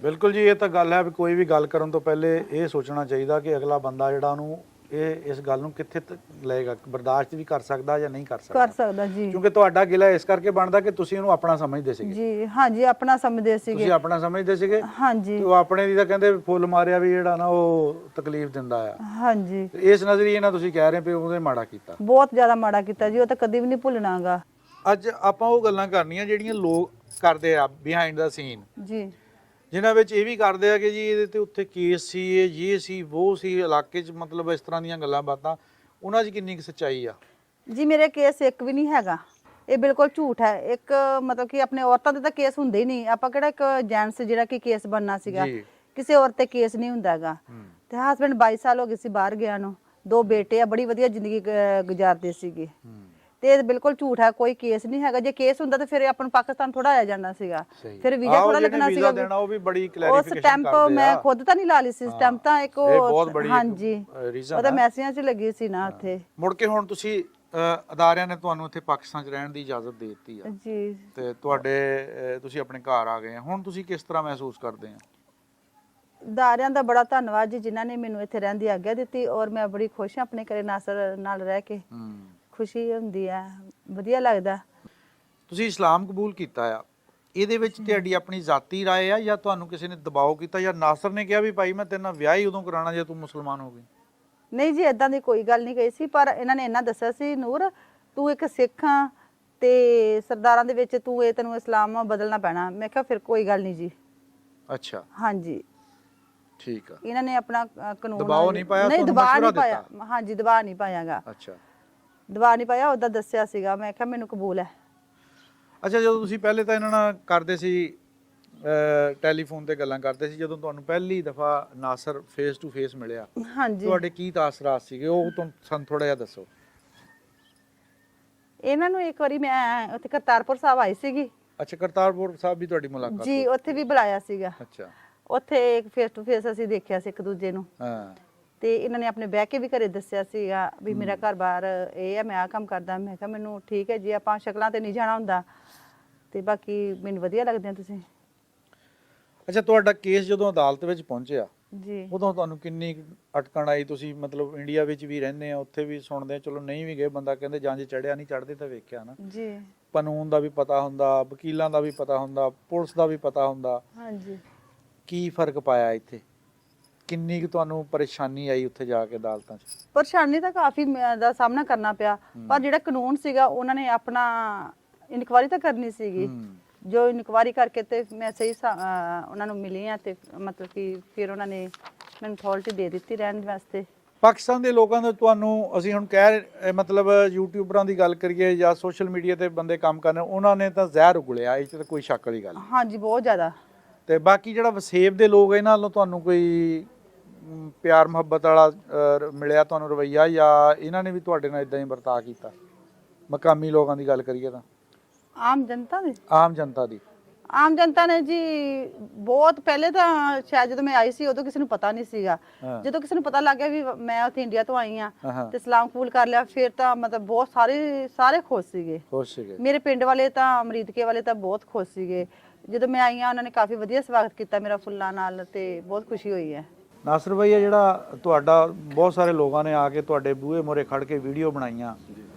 ਬਿਲਕੁਲ ਜੀ, ਇਹ ਤਾਂ ਗੱਲ ਹੈ ਵੀ ਕੋਈ ਵੀ ਗੱਲ ਕਰਨ ਤੋਂ ਪਹਿਲੇ ਇਹ ਸੋਚਣਾ ਚਾਹੀਦਾ ਕਿ ਅਗਲਾ ਬੰਦਾ ਜਿਹੜਾ ਉਹਨੂੰ ਇਸ ਗੱਲ ਨੂੰ ਕਿੱਥੇ ਲਏਗਾ, ਬਰਦਾਸ਼ਤ ਵੀ ਕਰ ਸਕਦਾ ਜਾਂ ਨਹੀਂ ਕਰ ਸਕਦਾ ਜੀ। ਕਿਉਂਕਿ ਤੁਹਾਡਾ ਗਿਲਾ ਇਸ ਕਰਕੇ ਬਣਦਾ ਕਿ ਤੁਸੀਂ ਉਹਨੂੰ ਆਪਣਾ ਸਮਝਦੇ ਸੀਗੇ ਜੀ। ਹਾਂਜੀ, ਆਪਣਾ ਸਮਝਦੇ ਸੀਗੇ। ਤੁਸੀਂ ਆਪਣਾ ਸਮਝਦੇ ਸੀਗੇ? ਹਾਂਜੀ। ਉਹ ਆਪਣੇ ਦੀ ਤਾਂ ਕਹਿੰਦੇ ਫੁੱਲ ਮਾਰਿਆ ਵੀ ਜਿਹੜਾ ਨਾ ਉਹ ਤਕਲੀਫ ਦਿੰਦਾ ਆ। ਹਾਂਜੀ। ਇਸ ਨਜ਼ਰੀਏ ਨਾਲ ਤੁਸੀਂ ਕਹਿ ਰਹੇ ਪਏ ਉਹਨੇ ਮਾੜਾ ਕੀਤਾ? ਬਹੁਤ ਜ਼ਿਆਦਾ ਮਾੜਾ ਕੀਤਾ ਜੀ, ਉਹ ਤਾਂ ਕਦੇ ਵੀ ਨਹੀਂ ਭੁੱਲਣਾਗਾ। ਅੱਜ ਆਪਾਂ ਉਹ ਗੱਲਾਂ ਕਰਨੀਆਂ ਜਿਹੜੀਆਂ ਲੋਕ ਕਰਦੇ ਆ ਬਿਹਾਈਂਡ ਦਾ ਸੀਨ ਜੀ, ਜਿਨ੍ਹਾਂ ਵਿੱਚ ਇਹ ਵੀ ਕਰਦੇ ਆ ਕਿ ਜੀ ਇਹਦੇ ਤੇ ਉੱਥੇ ਕੇਸ ਸੀ, ਇਹ ਸੀ, ਉਹ ਸੀ, ਇਲਾਕੇ 'ਚ ਮਤਲਬ ਇਸ ਤਰ੍ਹਾਂ ਦੀਆਂ ਗੱਲਾਂ ਬਾਤਾਂ, ਉਹਨਾਂ 'ਚ ਕਿੰਨੀ ਕੁ ਸੱਚਾਈ ਆ? ਜੀ, ਮੇਰੇ ਕੇਸ ਇੱਕ ਵੀ ਨਹੀਂ ਹੈਗਾ, ਇਹ ਬਿਲਕੁਲ ਝੂਠ ਹੈ। ਇੱਕ ਮਤਲਬ ਕਿ ਆਪਣੇ ਔਰਤਾਂ ਦੇ ਤਾਂ ਕੇਸ ਹੁੰਦੇ ਹੀ ਨਹੀਂ। ਆਪਾਂ ਕਿਹੜਾ ਇੱਕ ਜੈਂਟਸ ਜਿਹੜਾ ਕਿ ਕੇਸ ਬਣਨਾ ਸੀਗਾ, ਕਿਸੇ ਔਰਤ ਤੇ ਕੇਸ ਨਹੀਂ ਹੁੰਦਾ ਹੈਗਾ। ਤੇ ਹਸਬੈਂਡ 22 ਸਾਲ ਹੋ ਗਏ ਸੀ ਬਾਹਰ ਗਿਆ ਨੂੰ, 2 ਬੇਟੇ ਆ, ਬੜੀ ਵਧੀਆ ਜ਼ਿੰਦਗੀ ਗੁਜ਼ਾਰਦੇ ਸੀਗੇ। ਤੇ ਇਹ ਬਿਲਕੁਲ ਝੂਠ ਹੈ, ਕੋਈ ਕੇਸ ਨਹੀਂ ਹੈਗਾ। ਜੇ ਕੇਸ ਹੁੰਦਾ ਤਾਂ ਫਿਰ ਆਪਾਂ ਨੂੰ ਪਾਕਿਸਤਾਨ ਥੋੜਾ ਆਇਆ ਜਾਣਾ ਸੀਗਾ, ਫਿਰ ਵੀਜ਼ਾ ਥੋੜਾ ਲੱਗਣਾ ਸੀਗਾ। ਦੇਣਾ ਉਹ ਵੀ ਬੜੀ ਉਹ ਕਲੈਰੀਫਿਕੇਸ਼ਨ ਸਟੈਂਪ ਕਰਦੇ ਮੈਂ ਆ। ਖੁਦ ਤਾਂ ਨਹੀਂ ਲਾ ਲਈ ਸੀ ਸਟੈਂਪ, ਤਾਂ ਇੱਕ ਇਹ ਬਹੁਤ ਬੜੀ ਹਾਂਜੀ ਰੀਜ਼ਨ ਉਹਦਾ ਮੈਸੇਜਾਂ 'ਚ ਲੱਗੀ ਸੀ ਨਾ ਉੱਥੇ। ਮੁੜ ਕੇ ਹੁਣ ਤੁਸੀਂ ਅਦਾਰਿਆਂ ਨੇ ਤੁਹਾਨੂੰ ਇੱਥੇ ਪਾਕਿਸਤਾਨ 'ਚ ਰਹਿਣ ਦੀ ਇਜਾਜ਼ਤ ਦੇ ਦਿੱਤੀ ਆ ਜੀ, ਤੇ ਤੁਹਾਡੇ ਤੁਸੀਂ ਆਪਣੇ ਘਰ ਆ ਗਏ ਆ। ਹੁਣ ਤੁਸੀਂ ਕਿਸ ਤਰ੍ਹਾਂ ਮਹਿਸੂਸ ਕਰਦੇ ਆ? ਅਦਾਰਿਆਂ ਦਾ ਬੜਾ ਧੰਨਵਾਦ ਜੀ, ਜਿਨ੍ਹਾਂ ਨੇ ਮੈਨੂੰ ਇੱਥੇ ਰਹਿਣ ਦੀ ਆਗਿਆ ਦਿੱਤੀ, ਔਰ ਮੈਂ ਬੜੀ ਖੁਸ਼ ਹਾਂ ਆਪਣੇ ਘਰੇ ਨਾਸਰ ਨਾਲ ਰਹਿ ਕੇ। ਖੁਸ਼ੀ ਹੁੰਦੀ ਹੈ, ਵਧੀਆ ਲੱਗਦਾ। ਤੁਸੀਂ ਇਸਲਾਮ ਕਬੂਲ ਕੀਤਾ ਆ, ਇਹਦੇ ਵਿੱਚ ਤੁਹਾਡੀ ਆਪਣੀ ਜ਼ਾਤੀ ਰਾਏ ਆ ਜਾਂ ਤੁਹਾਨੂੰ ਕਿਸੇ ਨੇ ਦਬਾਅ ਕੀਤਾ ਜਾਂ ਨਾਸਰ ਨੇ ਕਿਹਾ ਵੀ ਭਾਈ ਮੈਂ ਤੇਰੇ ਨਾਲ ਵਿਆਹ ਹੀ ਉਦੋਂ ਕਰਾਉਣਾ ਜੇ ਤੂੰ ਮੁਸਲਮਾਨ ਹੋ ਗਈ? ਨਹੀਂ ਜੀ, ਇਦਾਂ ਦੀ ਕੋਈ ਗੱਲ ਨਹੀਂ ਕਹੀ ਸੀ, ਪਰ ਇਹਨਾਂ ਨੇ ਇੰਨਾ ਦੱਸਿਆ ਸੀ, ਨੂਰ ਤੂੰ ਇੱਕ ਸਿੱਖ ਆ ਤੇ ਸਰਦਾਰਾਂ ਦੇ ਵਿੱਚ ਤੂੰ ਇਹ ਤੈਨੂੰ ਇਸਲਾਮ ਬਦਲਣਾ ਪੈਣਾ। ਮੈਂ ਕਿਹਾ ਫਿਰ ਕੋਈ ਗੱਲ ਨਹੀਂ ਜੀ। ਅੱਛਾ, ਹਾਂਜੀ, ਠੀਕ ਆ। ਇਹਨਾਂ ਨੇ ਆਪਣਾ ਕਾਨੂੰਨ ਦਬਾਅ ਨਹੀਂ ਪਾਇਆ, ਨਹੀਂ ਤੁਹਾਨੂੰ ਦਬਾਅ ਨਹੀਂ ਮਸ਼ਵਰਾ ਪਾਇਆ। ਹਾਂਜੀ, ਦਬਾਅ ਨਹੀਂ ਪਾਇਆਗਾ। ਅੱਛਾ, ਦਬਾਅ ਨਹੀਂ ਪਾਇਆ, ਉਹਦਾ ਦੱਸਿਆ ਸੀਗਾ। ਮੈਂ ਕਿਹਾ ਮੈਨੂੰ ਕਬੂਲ ਹੈ। ਅੱਛਾ, ਜਦੋਂ ਤੁਸੀਂ ਪਹਿਲੇ ਤਾਂ ਇਹਨਾਂ ਨਾਲ ਕਰਦੇ ਸੀ ਟੈਲੀਫੋਨ ਤੇ ਗੱਲਾਂ ਕਰਦੇ ਸੀ, ਜਦੋਂ ਤੁਹਾਨੂੰ ਪਹਿਲੀ ਦਫਾ ਨਾਸਰ ਫੇਸ ਟੂ ਫੇਸ ਮਿਲਿਆ ਹਾਂਜੀ, ਤੁਹਾਡੇ ਕੀ ਤਾਸਰਾਤ ਸੀਗੇ ਉਹ ਸਾਨੂੰ ਥੋੜਾ ਜਿਹਾ ਦੱਸੋ। ਇਹਨਾਂ ਨੂੰ ਇੱਕ ਵਾਰੀ ਮੈਂ ਉੱਥੇ ਕਰਤਾਰਪੁਰ ਸਾਹਿਬ ਆਈ ਸੀਗੀ ਅੱਛਾ, ਕਰਤਾਰਪੁਰ ਸਾਹਿਬ ਵੀ ਤੁਹਾਡੀ ਮੁਲਾਕਾਤ ਜੀ, ਉੱਥੇ ਵੀ ਬੁਲਾਇਆ ਸੀਗਾ। ਅੱਛਾ, ਉੱਥੇ ਇੱਕ ਫੇਸ ਟੂ ਫੇਸ ਅਸੀਂ ਦੇਖਿਆ ਸੀ ਇੱਕ ਦੂਜੇ ਨੂੰ, ਹਾਂ, ਤੇ ਇਹਨਾਂ ਨੇ ਆਪਣੇ ਬਹਿ ਕੇ ਵੀ ਘਰੇ ਦੱਸਿਆ ਸੀਗਾ ਵੀ ਮੇਰਾ ਘਰ-ਬਾਰ ਇਹ ਆ, ਮੈਂ ਆਹ ਕੰਮ ਕਰਦਾ। ਮੈਂ ਕਿਹਾ ਮੈਨੂੰ ਠੀਕ ਹੈ ਜੀ, ਆਪਾਂ ਸ਼ਕਲਾਂ ਤੇ ਨਹੀਂ ਜਾਣਾ ਹੁੰਦਾ, ਤੇ ਬਾਕੀ ਮੈਨੂੰ ਵਧੀਆ ਲੱਗਦੇ ਆ ਤੁਸੀਂ। ਅੱਛਾ, ਤੁਹਾਡਾ ਕੇਸ ਜਦੋਂ ਅਦਾਲਤ ਵਿੱਚ ਪਹੁੰਚਿਆ ਜੀ, ਉਦੋਂ ਤੁਹਾਨੂੰ ਕਿੰਨੀ ਅਟਕਣ ਆਈ? ਤੁਸੀਂ ਮਤਲਬ ਇੰਡੀਆ ਵਿੱਚ ਵੀ ਰਹਿੰਦੇ ਆ, ਉੱਥੇ ਵੀ ਸੁਣਦੇ ਆ, ਚਲੋ ਨਹੀਂ ਵੀ ਗਏ, ਬੰਦਾ ਕਹਿੰਦੇ ਜੰਜ ਚੜਿਆ ਨਹੀਂ ਚੜਦੇ ਤਾਂ ਵੇਖਿਆ ਨਾ। ਜੀ, ਕਾਨੂੰਨ ਦਾ ਵੀ ਪਤਾ ਹੁੰਦਾ, ਵਕੀਲਾਂ ਦਾ ਵੀ ਪਤਾ ਹੁੰਦਾ, ਪੁਲਿਸ ਦਾ ਵੀ ਪਤਾ ਹੁੰਦਾ। ਹਾਂਜੀ। ਕੀ ਫਰਕ ਪਾਇਆ ਇੱਥੇ? ਕਿੰਨੀ ਕੁ ਤੁਹਾਨੂੰ ਪਰੇਸ਼ਾਨੀ ਆਈ ਉੱਥੇ ਜਾ ਕੇ ਅਦਾਲਤਾਂ 'ਚ? ਪਰੇਸ਼ਾਨੀ ਤਾਂ ਕਾਫੀ ਦਾ ਸਾਹਮਣਾ ਕਰਨਾ ਪਿਆ, ਪਰ ਜਿਹੜਾ ਕਾਨੂੰਨ ਸੀਗਾ ਉਹਨਾਂ ਨੇ ਆਪਣਾ ਇਨਕੁਆਇਰੀ ਤਾਂ ਕਰਨੀ ਸੀਗੀ। ਜੋ ਇਨਕੁਆਇਰੀ ਕਰਕੇ ਤੇ ਮੈਂ ਸਹੀ ਉਹਨਾਂ ਨੂੰ ਮਿਲੀ ਆ, ਤੇ ਮਤਲਬ ਕਿ ਫਿਰ ਉਹਨਾਂ ਨੇ ਮੈਨੂੰ ਅਥਾਰਟੀ ਦੇ ਦਿੱਤੀ ਰਹਿਣ ਵਾਸਤੇ। ਪਾਕਿਸਤਾਨ ਦੇ ਲੋਕਾਂ ਦਾ ਤੁਹਾਨੂੰ ਅਸੀਂ ਹੁਣ ਮਤਲਬ ਯੂਟਿਊਬਰਾਂ ਦੀ ਗੱਲ ਕਰੀਏ ਜਾਂ ਸੋਸ਼ਲ ਮੀਡੀਆ ਤੇ ਬੰਦੇ ਕੰਮ ਕਰਨ, ਉਹਨਾਂ ਨੇ ਤਾਂ ਜ਼ਹਿਰ ਉਗਲਿਆ, ਇਹ 'ਚ ਤਾਂ ਕੋਈ ਸ਼ੱਕ ਵਾਲੀ ਗੱਲ ਨਹੀਂ। ਹਾਂਜੀ, ਬਹੁਤ ਜ਼ਿਆਦਾ। ਤੇ ਬਾਕੀ ਜਿਹੜਾ ਵਸੇਬ ਦੇ ਲੋਕ ਇਹਨਾਂ ਨਾਲੋਂ ਤੁਹਾਨੂੰ ਕੋਈ ਪਿਆਰ ਮੁਹੱਬਤ ਵਾਲਾ ਮਿਲਿਆ ਤੁਹਾਨੂੰ ਰਵੱਈਆ, ਜਾਂ ਇਹਨਾਂ ਨੇ ਵੀ ਤੁਹਾਡੇ ਨਾਲ ਇਦਾਂ ਹੀ ਵਰਤਾਅ ਕੀਤਾ? ਮਕਾਮੀ ਲੋਕਾਂ ਦੀ ਗੱਲ ਕਰੀਏ ਤਾਂ ਆਮ ਜਨਤਾ ਦੀ ਆਮ ਜਨਤਾ ਨੇ ਜੀ ਬਹੁਤ ਪਹਿਲੇ ਤਾਂ ਸ਼ਾਇਦ ਜਦੋਂ ਮੈਂ ਆਈ ਸੀ ਉਦੋਂ ਕਿਸੇ ਨੂੰ ਪਤਾ ਨਹੀਂ ਸੀਗਾ। ਜਦੋਂ ਕਿਸੇ ਨੂੰ ਪਤਾ ਲੱਗ ਗਿਆ ਵੀ ਮੈਂ ਉੱਥੇ ਇੰਡੀਆ ਤੋਂ ਆਈ ਆ ਤੇ ਇਸਲਾਮ ਕਬੂਲ ਕਰ ਲਿਆ, ਫਿਰ ਤਾਂ ਮਤਲਬ ਬਹੁਤ ਸਾਰੇ ਖੁਸ਼ ਸੀਗੇ। ਮੇਰੇ ਪਿੰਡ ਵਾਲੇ ਤਾਂ ਅਮਰੀਦਕੇ ਵਾਲੇ ਤਾਂ ਬਹੁਤ ਖੁਸ਼ ਸੀਗੇ। ਜਦੋਂ ਮੈਂ ਆਈ ਆ ਉਹਨਾਂ ਨੇ ਕਾਫੀ ਵਧੀਆ ਸਵਾਗਤ ਕੀਤਾ ਮੇਰਾ ਫੁੱਲਾਂ ਨਾਲ, ਤੇ ਬਹੁਤ ਖੁਸ਼ੀ ਹੋਈ ਹੈ। ਨਾਸਰ ਭਾਈ, ਜਿਹੜਾ ਤੁਹਾਡਾ ਬਹੁਤ ਸਾਰੇ ਲੋਕਾਂ ਨੇ ਆ ਕੇ ਤੁਹਾਡੇ ਬੂਹੇ ਮੋਰੇ ਖੜ ਕੇ ਵੀਡੀਓ ਬਣਾਈਆਂ,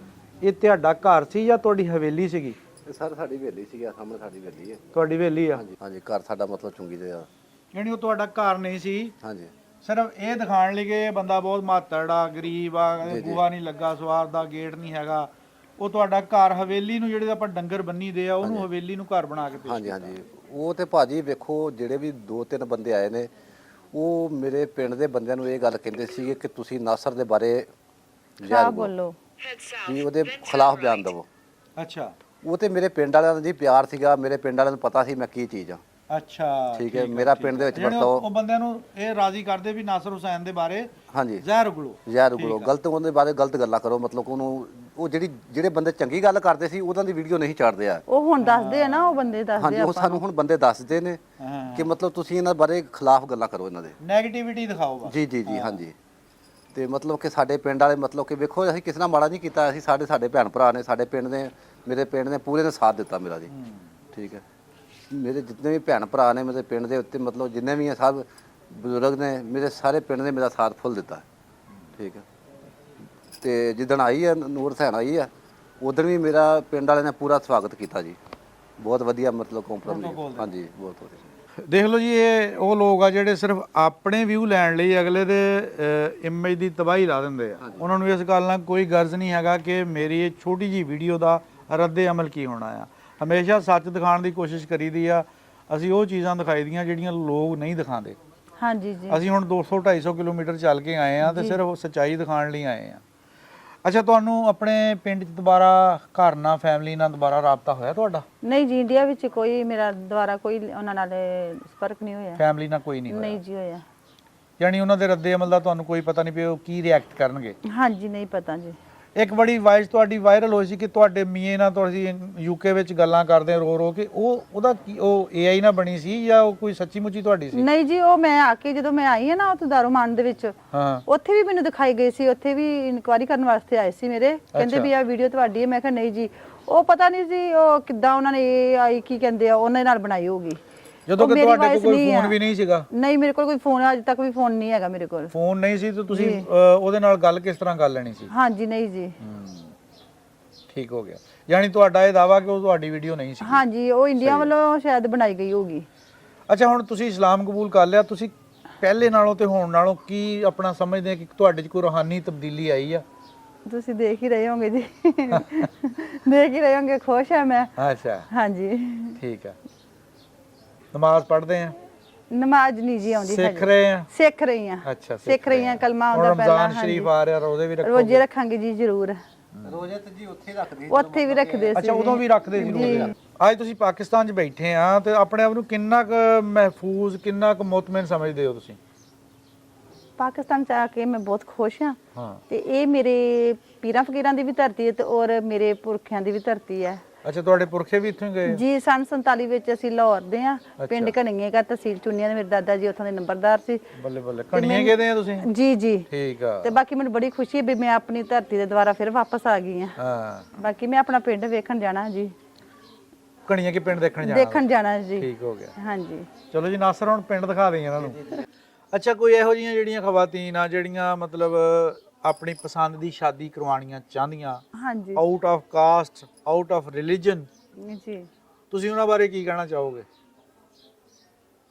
ਇਹ ਤੁਹਾਡਾ ਘਰ ਸੀ ਜਾਂ ਤੁਹਾਡੀ ਹਵੇਲੀ ਸੀਗੀ? ਸਰ ਸਾਡੀ ਹਵੇਲੀ ਸੀਗੀ, ਸਾਹਮਣੇ ਸਾਡੀ ਹਵੇਲੀ ਹੈ। ਤੁਹਾਡੀ ਹਵੇਲੀ ਆ? ਹਾਂਜੀ, ਘਰ ਸਾਡਾ ਮਤਲਬ ਚੁੰਗੀ ਦੇ ਆ। ਯਾਨੀ ਉਹ ਤੁਹਾਡਾ ਘਰ ਨਹੀਂ ਸੀ? ਹਾਂਜੀ, ਸਿਰਫ ਇਹ ਦਿਖਾਣ ਲਈ ਕਿ ਇਹ ਬੰਦਾ ਬਹੁਤ ਮਾਤੜ ਆ, ਗਰੀਬ ਆ, ਬੂਹਾ ਨਹੀਂ ਲੱਗਾ, ਸਵਾਰ ਦਾ ਗੇਟ ਨਹੀਂ ਹੈਗਾ। ਉਹ ਤੁਹਾਡਾ ਘਰ ਹਵੇਲੀ ਨੂੰ, ਜਿਹੜੇ ਆਪਾਂ ਡੰਗਰ ਬੰਨੀ ਦੇ ਆ, ਉਹਨੂੰ ਹਵੇਲੀ ਨੂੰ ਘਰ ਬਣਾ ਕੇ ਪੇਸ਼ ਕੀਤਾ। ਹਾਂਜੀ। ਉਹ ਤੇ ਭਾਜੀ ਵੇਖੋ, ਜਿਹੜੇ ਵੀ 2-3 ਬੰਦੇ ਆਏ ਨੇ, ਉਹ ਮੇਰੇ ਪਿੰਡ ਦੇ ਬੰਦਿਆਂ ਨੂੰ ਇਹ ਗੱਲ ਕਹਿੰਦੇ ਸੀਗੇ ਕਿ ਤੁਸੀਂ ਨਾਸਰ ਦੇ ਬਾਰੇ ਬੋਲੋ, ਵੀ ਉਹਦੇ ਖਿਲਾਫ ਬਿਆਨ ਦਿਵੋ। ਅੱਛਾ, ਉਹ ਤੇ ਮੇਰੇ ਪਿੰਡ ਵਾਲਿਆਂ ਦਾ ਜੀ ਪਿਆਰ ਸੀਗਾ, ਮੇਰੇ ਪਿੰਡ ਵਾਲਿਆਂ ਨੂੰ ਪਤਾ ਸੀ ਮੈਂ ਕੀ ਚੀਜ਼ ਆ। ਅੱਛਾ, ਠੀਕ ਹੈ। ਮੇਰਾ ਪਿੰਡ ਦੇ ਵਿੱਚ ਵਰਤੋਂ ਉਹ ਬੰਦਿਆਂ ਨੂੰ ਇਹ ਰਾਜ਼ੀ ਕਰਦੇ ਵੀ ਨਾਸਰ ਹੁਸੈਨ ਦੇ ਬਾਰੇ ਹਾਂਜੀ ਜ਼ਹਿਰ ਉਗਲੋ, ਗਲਤ ਉਹਦੇ ਬਾਰੇ ਗਲਤ ਗੱਲਾਂ ਕਰੋ, ਮਤਲਬ ਉਹਨੂੰ ਉਹ ਜਿਹੜੇ ਬੰਦੇ ਚੰਗੀ ਗੱਲ ਕਰਦੇ ਸੀ ਉਹਨਾਂ ਦੀ ਵੀਡੀਓ ਨਹੀਂ ਛੱਡਦੇ ਆ। ਉਹ ਹੁਣ ਦੱਸਦੇ ਆ ਨਾ, ਉਹ ਬੰਦੇ ਦੱਸਦੇ ਆ। ਹਾਂਜੀ, ਉਹ ਸਾਨੂੰ ਹੁਣ ਬੰਦੇ ਦੱਸਦੇ ਨੇ ਕਿ ਮਤਲਬ ਤੁਸੀਂ ਇਹਨਾਂ ਬਾਰੇ ਖਿਲਾਫ ਗੱਲਾਂ ਕਰੋ, ਇਹਨਾਂ ਦੇ ਨੈਗੇਟਿਵਿਟੀ ਦਿਖਾਓ ਬਸ। ਜੀ ਹਾਂਜੀ। ਤੇ ਮਤਲਬ ਕਿ ਸਾਡੇ ਪਿੰਡ ਵਾਲੇ ਮਤਲਬ ਕਿ ਵੇਖੋ, ਅਸੀਂ ਕਿਸੇ ਨਾਲ ਮਾੜਾ ਨਹੀਂ ਕੀਤਾ, ਅਸੀਂ ਸਾਡੇ ਭੈਣ ਭਰਾ ਨੇ, ਸਾਡੇ ਪਿੰਡ ਦੇ, ਮੇਰੇ ਪਿੰਡ ਨੇ ਪੂਰੇ ਨੇ ਸਾਥ ਦਿੱਤਾ ਮੇਰਾ ਜੀ। ਠੀਕ ਹੈ। ਮੇਰੇ ਜਿੰਨੇ ਵੀ ਭੈਣ ਭਰਾ ਨੇ ਮੇਰੇ ਪਿੰਡ ਦੇ ਉੱਤੇ, ਮਤਲਬ ਜਿੰਨੇ ਵੀ ਆ ਸਭ ਬਜ਼ੁਰਗ ਨੇ, ਮੇਰੇ ਸਾਰੇ ਪਿੰਡ ਨੇ ਮੇਰਾ ਸਾਥ ਫੁੱਲ ਦਿੱਤਾ। ਠੀਕ ਹੈ। ਤੇ ਜਿੱਦਣ ਆਈ ਆ ਨੂਰ ਹੁਸੈਨ ਆਈ ਆ, ਉਦੋਂ ਵੀ ਮੇਰਾ ਪਿੰਡ ਵਾਲਿਆਂ ਨੇ ਪੂਰਾ ਸਵਾਗਤ ਕੀਤਾ ਜੀ, ਬਹੁਤ ਵਧੀਆ, ਮਤਲਬ ਕੰਪਰੋਮਾਈਜ਼। ਹਾਂਜੀ, ਬਹੁਤ ਵਧੀਆ। ਦੇਖ ਲਓ ਜੀ, ਇਹ ਉਹ ਲੋਕ ਆ ਜਿਹੜੇ ਸਿਰਫ ਆਪਣੇ ਵਿਊ ਲੈਣ ਲਈ ਅਗਲੇ ਦੇ ਇਮੇਜ ਦੀ ਤਬਾਹੀ ਲਾ ਦਿੰਦੇ ਆ। ਉਹਨਾਂ ਨੂੰ ਇਸ ਗੱਲ ਨਾਲ ਕੋਈ ਗਰਜ਼ ਨਹੀਂ ਹੈਗਾ ਕਿ ਮੇਰੀ ਇਹ ਛੋਟੀ ਜੀ ਵੀਡੀਓ ਦਾ ਰੱਦੇ ਅਮਲ ਕੀ ਹੋਣਾ ਆ। ਹਮੇਸ਼ਾ ਸੱਚ ਦਿਖਾਉਣ ਦੀ ਕੋਸ਼ਿਸ਼ ਕਰੀਦੀ ਆ। ਅਸੀਂ ਉਹ ਚੀਜ਼ਾਂ ਦਿਖਾਈ ਦੀਆਂ ਜਿਹੜੀਆਂ ਲੋਕ ਨਹੀਂ ਦਿਖਾਉਂਦੇ। ਹਾਂਜੀ ਜੀ, ਅਸੀਂ ਹੁਣ 200-250 ਕਿਲੋਮੀਟਰ ਚੱਲ ਕੇ ਆਏ ਆ ਤੇ ਸਿਰਫ ਸੱਚਾਈ ਦਿਖਾਉਣ ਲਈ ਆਏ ਆ। ਅੱਛਾ, ਤੁਹਾਨੂੰ ਆਪਣੇ ਪਿੰਡ 'ਚ ਦੁਬਾਰਾ ਘਰ ਨਾਲ, ਫੈਮਿਲੀ ਨਾਲ ਦੁਬਾਰਾ ਰਾਬਤਾ ਹੋਇਆ ਤੁਹਾਡਾ? ਨਹੀਂ ਜੀ, ਇੰਡੀਆ ਵਿੱਚ ਕੋਈ ਮੇਰਾ ਦੁਬਾਰਾ ਕੋਈ ਉਹਨਾਂ ਨਾਲ ਸੰਪਰਕ ਨਹੀਂ ਹੋਇਆ। ਫੈਮਿਲੀ ਨਾਲ ਕੋਈ ਨਹੀਂ ਹੋਇਆ? ਨਹੀਂ ਜੀ ਹੋਇਆ। ਯਾਨੀ ਉਹਨਾਂ ਦੇ ਰੱਦੇ ਅਮਲ ਦਾ ਤੁਹਾਨੂੰ ਕੋਈ ਪਤਾ ਨਹੀਂ ਪਿਆ ਉਹ ਕੀ ਰਿਐਕਟ ਕਰਨਗੇ? ਹਾਂਜੀ, ਨਹੀਂ ਪਤਾ ਜੀ। ਇੱਕ ਬੜੀ ਵਾਇਸ ਤੁਹਾਡੀ ਵਾਇਰਲ ਹੋਈ ਸੀ ਕਿ ਤੁਹਾਡੇ ਮੀਏ ਨਾਲ ਤੁਸੀਂ ਯੂਕੇ ਵਿੱਚ ਗੱਲਾਂ ਕਰਦੇ ਰੋ ਰੋ ਕੇ, ਉਹਦਾ ਕੀ ਉਹ AI ਨਾਲ ਬਣੀ ਸੀ ਜਾਂ ਉਹ ਕੋਈ ਸੱਚੀ ਮੁੱਚੀ ਤੁਹਾਡੀ ਸੀ? ਨਹੀਂ ਜੀ, ਉਹ ਮੈਂ ਆ ਕੇ ਜਦੋਂ ਮੈਂ ਆਈ ਹਾਂ ਨਾ ਉੱਥੇ ਦਾਰੂਮਾਨ ਦੇ ਵਿੱਚ, ਹਾਂ ਉੱਥੇ ਵੀ ਮੈਨੂੰ ਦਿਖਾਈ ਗਈ ਸੀ, ਉੱਥੇ ਵੀ ਇਨਕੁਆਇਰੀ ਕਰਨ ਵਾਸਤੇ ਆਏ ਸੀ ਮੇਰੇ, ਕਹਿੰਦੇ ਵੀ ਆ ਵੀਡੀਓ ਤੁਹਾਡੀ ਹੈ। ਮੈਂ ਕਿਹਾ ਨਹੀਂ ਜੀ, ਉਹ ਪਤਾ ਨਹੀਂ ਸੀ ਉਹ ਕਿੱਦਾਂ ਉਹਨਾਂ ਨੇ AI ਕੀ ਕਹਿੰਦੇ ਆ ਉਹਨਾਂ ਨਾਲ ਬਣਾਈ ਹੋਗੀ। ਜਦੋਂ ਕਿ ਤੁਹਾਡੇ ਕੋਲ ਕੋਈ ਫੋਨ ਵੀ ਨਹੀਂ ਸੀਗਾ? ਨਹੀਂ, ਮੇਰੇ ਕੋਲ ਕੋਈ ਫੋਨ ਅੱਜ ਤੱਕ ਵੀ ਫੋਨ ਨਹੀਂ ਹੈਗਾ ਮੇਰੇ ਕੋਲ। ਫੋਨ ਨਹੀਂ ਸੀ ਤਾਂ ਤੁਸੀਂ ਉਹਦੇ ਨਾਲ ਗੱਲ ਕਿਸ ਤਰ੍ਹਾਂ ਕਰ ਲੈਣੀ ਸੀ? ਹਾਂਜੀ ਨਹੀਂ ਜੀ, ਠੀਕ ਹੋ ਗਿਆ। ਯਾਨੀ ਤੁਹਾਡਾ ਇਹ ਦਾਵਾ ਕਿ ਉਹ ਤੁਹਾਡੀ ਵੀਡੀਓ ਨਹੀਂ ਸੀ? ਹਾਂਜੀ, ਉਹ ਇੰਡੀਆ ਵੱਲੋਂ ਸ਼ਾਇਦ ਬਣਾਈ ਗਈ ਹੋਗੀ। ਅੱਛਾ, ਹੁਣ ਤੁਸੀਂ ਇਸਲਾਮ ਕਬੂਲ ਕਰ ਲਿਆ, ਤੁਸੀਂ ਪਹਿਲੇ ਨਾਲੋਂ ਤੇ ਹੁਣ ਨਾਲੋਂ ਕੀ ਆਪਣਾ ਸਮਝਦੇ ਆ ਕਿ ਤੁਹਾਡੇ 'ਚ ਕੋਈ ਰੂਹਾਨੀ ਤਬਦੀਲੀ ਆਈ ਆ? ਤੁਸੀਂ ਦੇਖ ਹੀ ਰਹੇ ਹੋਗੇ ਜੀ, ਦੇਖ ਹੀ ਰਹੇ ਹੋਗੇ, ਖੁਸ਼ ਹਾਂ ਮੈਂ। ਅੱਛਾ, ਹਾਂਜੀ ਠੀਕ ਆ। ਨਮਾਜ਼ ਪੜ੍ਹਦੇ ਆ? ਨਮਾਜ਼ ਨਹੀਂ ਜੀ ਆਉਂਦੀ, ਸਿੱਖ ਰਹੇ ਆ? ਸਿੱਖ ਰਹੀ ਆ। ਅੱਛਾ, ਸਿੱਖ ਰਹੀ ਆ, ਕਲਮਾ ਆਉਂਦਾ ਪਹਿਲਾਂ। ਰਮਜ਼ਾਨ ਸ਼ਰੀਫ ਆ ਰਿਹਾ, ਰੋਜ਼ੇ ਵੀ ਰੱਖੋਗੇ? ਰੋਜ਼ੇ ਰੱਖਾਂਗੇ ਜੀ ਜ਼ਰੂਰ। ਰੋਜ਼ੇ ਤੇ ਜੀ ਉੱਥੇ ਰੱਖਦੇ, ਉੱਥੇ ਵੀ ਰੱਖਦੇ ਸੀ। ਅੱਛਾ, ਉਦੋਂ ਵੀ ਰੱਖਦੇ ਸੀ ਰੋਜ਼ੇ? ਅੱਜ ਤੁਸੀਂ ਪਾਕਿਸਤਾਨ 'ਚ ਬੈਠੇ ਆ ਤੇ ਆਪਣੇ ਆਪ ਨੂੰ ਕਿੰਨਾ ਕੁ ਮਹਿਫੂਜ਼, ਕਿੰਨਾ ਕੁ ਮੁਤਮਿਨ ਸਮਝਦੇ ਹੋ ਤੁਸੀਂ? ਪਾਕਿਸਤਾਨ ਚ ਆ ਕੇ ਮੈਂ ਬਹੁਤ ਖੁਸ਼ ਹਾਂ। ਹਾਂ, ਤੇ ਇਹ ਮੇਰੇ ਪੀਰਾਂ ਫਕੀਰਾਂ ਦੀ ਵੀ ਧਰਤੀ ਹੈ ਤੇ ਔਰ ਮੇਰੇ ਪੁਰਖਿਆਂ ਦੀ ਵੀ ਧਰਤੀ ਹੈ। ਅੱਛਾ, ਤੁਹਾਡੇ ਪੁਰਖੇ ਵੀ ਇੱਥੋਂ ਗਏ? ਜੀ, ਸੰਨ 47 ਵਿੱਚ ਅਸੀਂ ਲਾਹੌਰ ਦੇ ਆ, ਪਿੰਡ ਘਣੀਏ ਦਾ, ਤਹਿਸੀਲ ਚੁੰਨੀਆਂ ਦੇ। ਮੇਰੇ ਦਾਦਾ ਜੀ ਉੱਥੋਂ ਦੇ ਨੰਬਰਦਾਰ ਸੀ। ਬੱਲੇ ਬੱਲੇ, ਘਣੀਏ ਗਏ ਆ ਤੁਸੀਂ? ਜੀ ਜੀ, ਠੀਕ ਆ। ਤੇ ਬਾਕੀ ਮੈਨੂੰ ਬੜੀ ਖੁਸ਼ੀ ਹੈ ਵੀ ਮੈਂ ਆਪਣੀ ਧਰਤੀ ਦੇ ਦੁਆਰਾ ਫਿਰ ਵਾਪਸ ਆ ਗਈ ਹਾਂ। ਹਾਂ, ਬਾਕੀ ਮੈਂ ਆਪਣਾ ਪਿੰਡ ਵੇਖਣ ਜਾਣਾ ਜੀ। ਘਣੀਏ ਕੇ ਪਿੰਡ ਦੇਖਣ ਜਾਣਾ ਜੀ। ਠੀਕ ਹੋ ਗਿਆ। ਹਾਂਜੀ, ਚਲੋ ਜੀ ਨਾਸਰ, ਹੁਣ ਪਿੰਡ ਦਿਖਾ ਦੇਈਏ ਇਹਨਾਂ ਨੂੰ। ਅੱਛਾ, ਕੋਈ ਇਹੋ ਜਿਹੀਆਂ ਜਿਹੜੀਆਂ ਖਵਾਤੀਨ ਆ ਜਿਹੜੀਆਂ ਮਤਲਬ ਆਪਣੀ ਪਸੰਦ ਦੀ ਸ਼ਾਦੀ ਕਰਵਾਉਣੀਆਂ ਚਾਹੁੰਦੀਆਂ, ਹਾਂਜੀ out of cost, out of religion, ਜੀ, ਤੁਸੀਂ ਉਹਨਾਂ ਬਾਰੇ ਕੀ ਕਹਿਣਾ ਚਾਹੋਗੇ?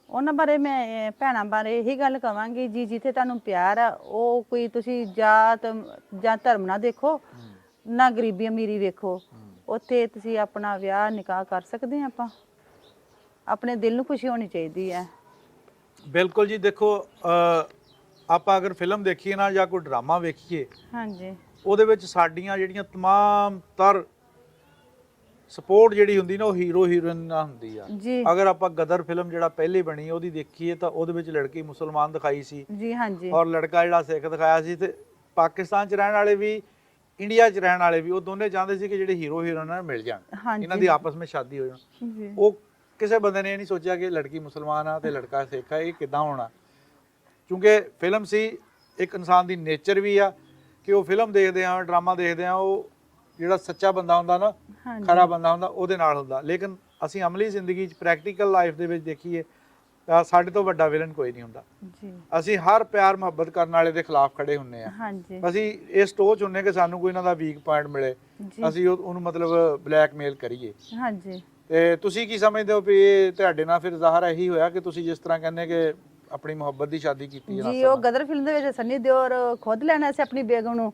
ਉਹਨਾਂ ਬਾਰੇ ਮੈਂ ਭੈਣਾਂ ਬਾਰੇ ਇਹੀ ਗੱਲ ਕਵਾਂਗੀ ਜੀ, ਜਿੱਥੇ ਤੁਹਾਨੂੰ ਪਿਆਰ ਆ, ਉਹ ਕੋਈ ਤੁਸੀਂ ਜਾਤ ਜਾਂ ਧਰਮ ਨਾ ਦੇਖੋ, ਨਾ ਗਰੀਬੀ ਅਮੀਰੀ ਵੇਖੋ, ਉੱਥੇ ਤੁਸੀਂ ਆਪਣਾ ਵਿਆਹ ਨਿਕਾਹ ਕਰ ਸਕਦੇ ਆ। ਆਪਾਂ ਆਪਣੇ ਦਿਲ ਨੂੰ ਖੁਸ਼ੀ ਹੋਣੀ ਚਾਹੀਦੀ ਹੈ। ਬਿਲਕੁਲ ਜੀ। ਦੇਖੋ, ਆਪਾਂ ਅਗਰ ਫਿਲਮ ਦੇਖੀਏ ਨਾ ਜਾਂ ਕੋਈ ਡਰਾਮਾ ਵੇਖੀਏ, ਹਾਂਜੀ, ਉਹਦੇ ਵਿੱਚ ਸਾਡੀਆਂ ਜਿਹੜੀਆਂ ਤਮਾਮ ਤਰ ਸਪੋਰਟ ਜਿਹੜੀ ਹੁੰਦੀ ਨਾ, ਉਹ ਹੀਰੋ ਹੀਰੋਇਨ ਨਾਲ ਹੁੰਦੀ ਆ ਜੀ ਅਗਰ ਆਪਾਂ ਗਦਰ ਫਿਲਮ ਜਿਹੜਾ ਪਹਿਲੇ ਬਣੀ ਉਹਦੀ ਦੇਖੀਏ ਤਾਂ ਉਹਦੇ ਵਿੱਚ ਲੜਕੀ ਮੁਸਲਮਾਨ ਦਿਖਾਈ ਸੀ ਜੀ, ਹਾਂਜੀ, ਔਰ ਲੜਕਾ ਜਿਹੜਾ ਸਿੱਖ ਦਿਖਾਇਆ ਸੀ। ਤੇ ਪਾਕਿਸਤਾਨ 'ਚ ਰਹਿਣ ਵਾਲੇ ਵੀ, ਇੰਡੀਆ 'ਚ ਰਹਿਣ ਵਾਲੇ ਵੀ, ਉਹ ਦੋਨੇ ਚਾਹੁੰਦੇ ਸੀ ਕਿ ਜਿਹੜੇ ਹੀਰੋ ਹੀਰੋਇਨ ਨਾਲ ਮਿਲ ਜਾਣ, ਇਹਨਾਂ ਦੀ ਆਪਸ ਵਿੱਚ ਸ਼ਾਦੀ ਹੋ ਜਾਣ। ਜੀ, ਉਹ ਕਿਸੇ ਬੰਦੇ ਨੇ ਇਹ ਨਹੀਂ ਸੋਚਿਆ ਕਿ ਲੜਕੀ ਮੁਸਲਮਾਨ ਆ ਤੇ ਲੜਕਾ ਸਿੱਖ ਆ, ਇਹ ਕਿੱਦਾਂ ਹੋਣਾ। ਕਿਉਂਕਿ ਫਿਲਮ ਸੀ, ਇੱਕ ਇਨਸਾਨ ਦੀ ਨੇਚਰ ਵੀ ਆ ਕਿ ਉਹ ਫਿਲਮ ਦੇਖਦੇ ਆ, ਡਰਾਮਾ ਦੇਖਦੇ ਆ, ਉਹ ਜਿਹੜਾ ਸੱਚਾ ਬੰਦਾ ਹੁੰਦਾ ਨਾ, ਖਰਾ ਬੰਦਾ ਹੁੰਦਾ, ਉਹਦੇ ਨਾਲ ਹੁੰਦਾ। ਲੇਕਿਨ ਅਸੀਂ ਅਮਲੀ ਜ਼ਿੰਦਗੀ 'ਚ, ਪ੍ਰੈਕਟੀਕਲ ਲਾਈਫ ਦੇ ਵਿੱਚ ਦੇਖੀਏ ਤਾਂ ਸਾਡੇ ਤੋਂ ਵੱਡਾ ਵਿਲਨ ਕੋਈ ਨਹੀਂ ਹੁੰਦਾ ਜੀ। ਅਸੀਂ ਹਰ ਪਿਆਰ ਮੁਹੱਬਤ ਕਰਨ ਵਾਲੇ ਦੇ ਖਿਲਾਫ ਖੜੇ ਹੁੰਨੇ ਆ। ਹਾਂਜੀ, ਅਸੀਂ ਇਸ ਸਟੋਚ ਹੁੰਨੇ ਕਿ ਸਾਨੂੰ ਕੋਈ ਇਹਨਾਂ ਦਾ ਵੀਕ ਪੁਆਇੰਟ ਮਿਲੇ, ਅਸੀਂ ਉਹਨੂੰ ਮਤਲਬ ਬਲੈਕਮੇਲ ਕਰੀਏ। ਹਾਂਜੀ, ਤੇ ਤੁਸੀਂ ਕੀ ਸਮਝਦੇ ਹੋ ਵੀ ਇਹ ਤੁਹਾਡੇ ਨਾਲ ਫਿਰ ਜ਼ਾਹਰ ਇਹੀ ਹੋਇਆ ਕਿ ਤੁਸੀਂ ਜਿਸ ਤਰ੍ਹਾਂ ਕਹਿੰਦੇ ਕਿ ਆਪਣੀ ਮੁਹੱਬਤ ਦੀ ਸ਼ਾਦੀ ਕੀਤੀ ਹੈ? ਜੀ, ਉਹ ਗਦਰ ਫਿਲਮ ਦੇ ਵਿੱਚ ਸੰਨੀ ਦਿਓਲ ਖੁਦ ਲੈਣਾ ਸੀ ਆਪਣੀ ਬੇਗਮ ਨੂੰ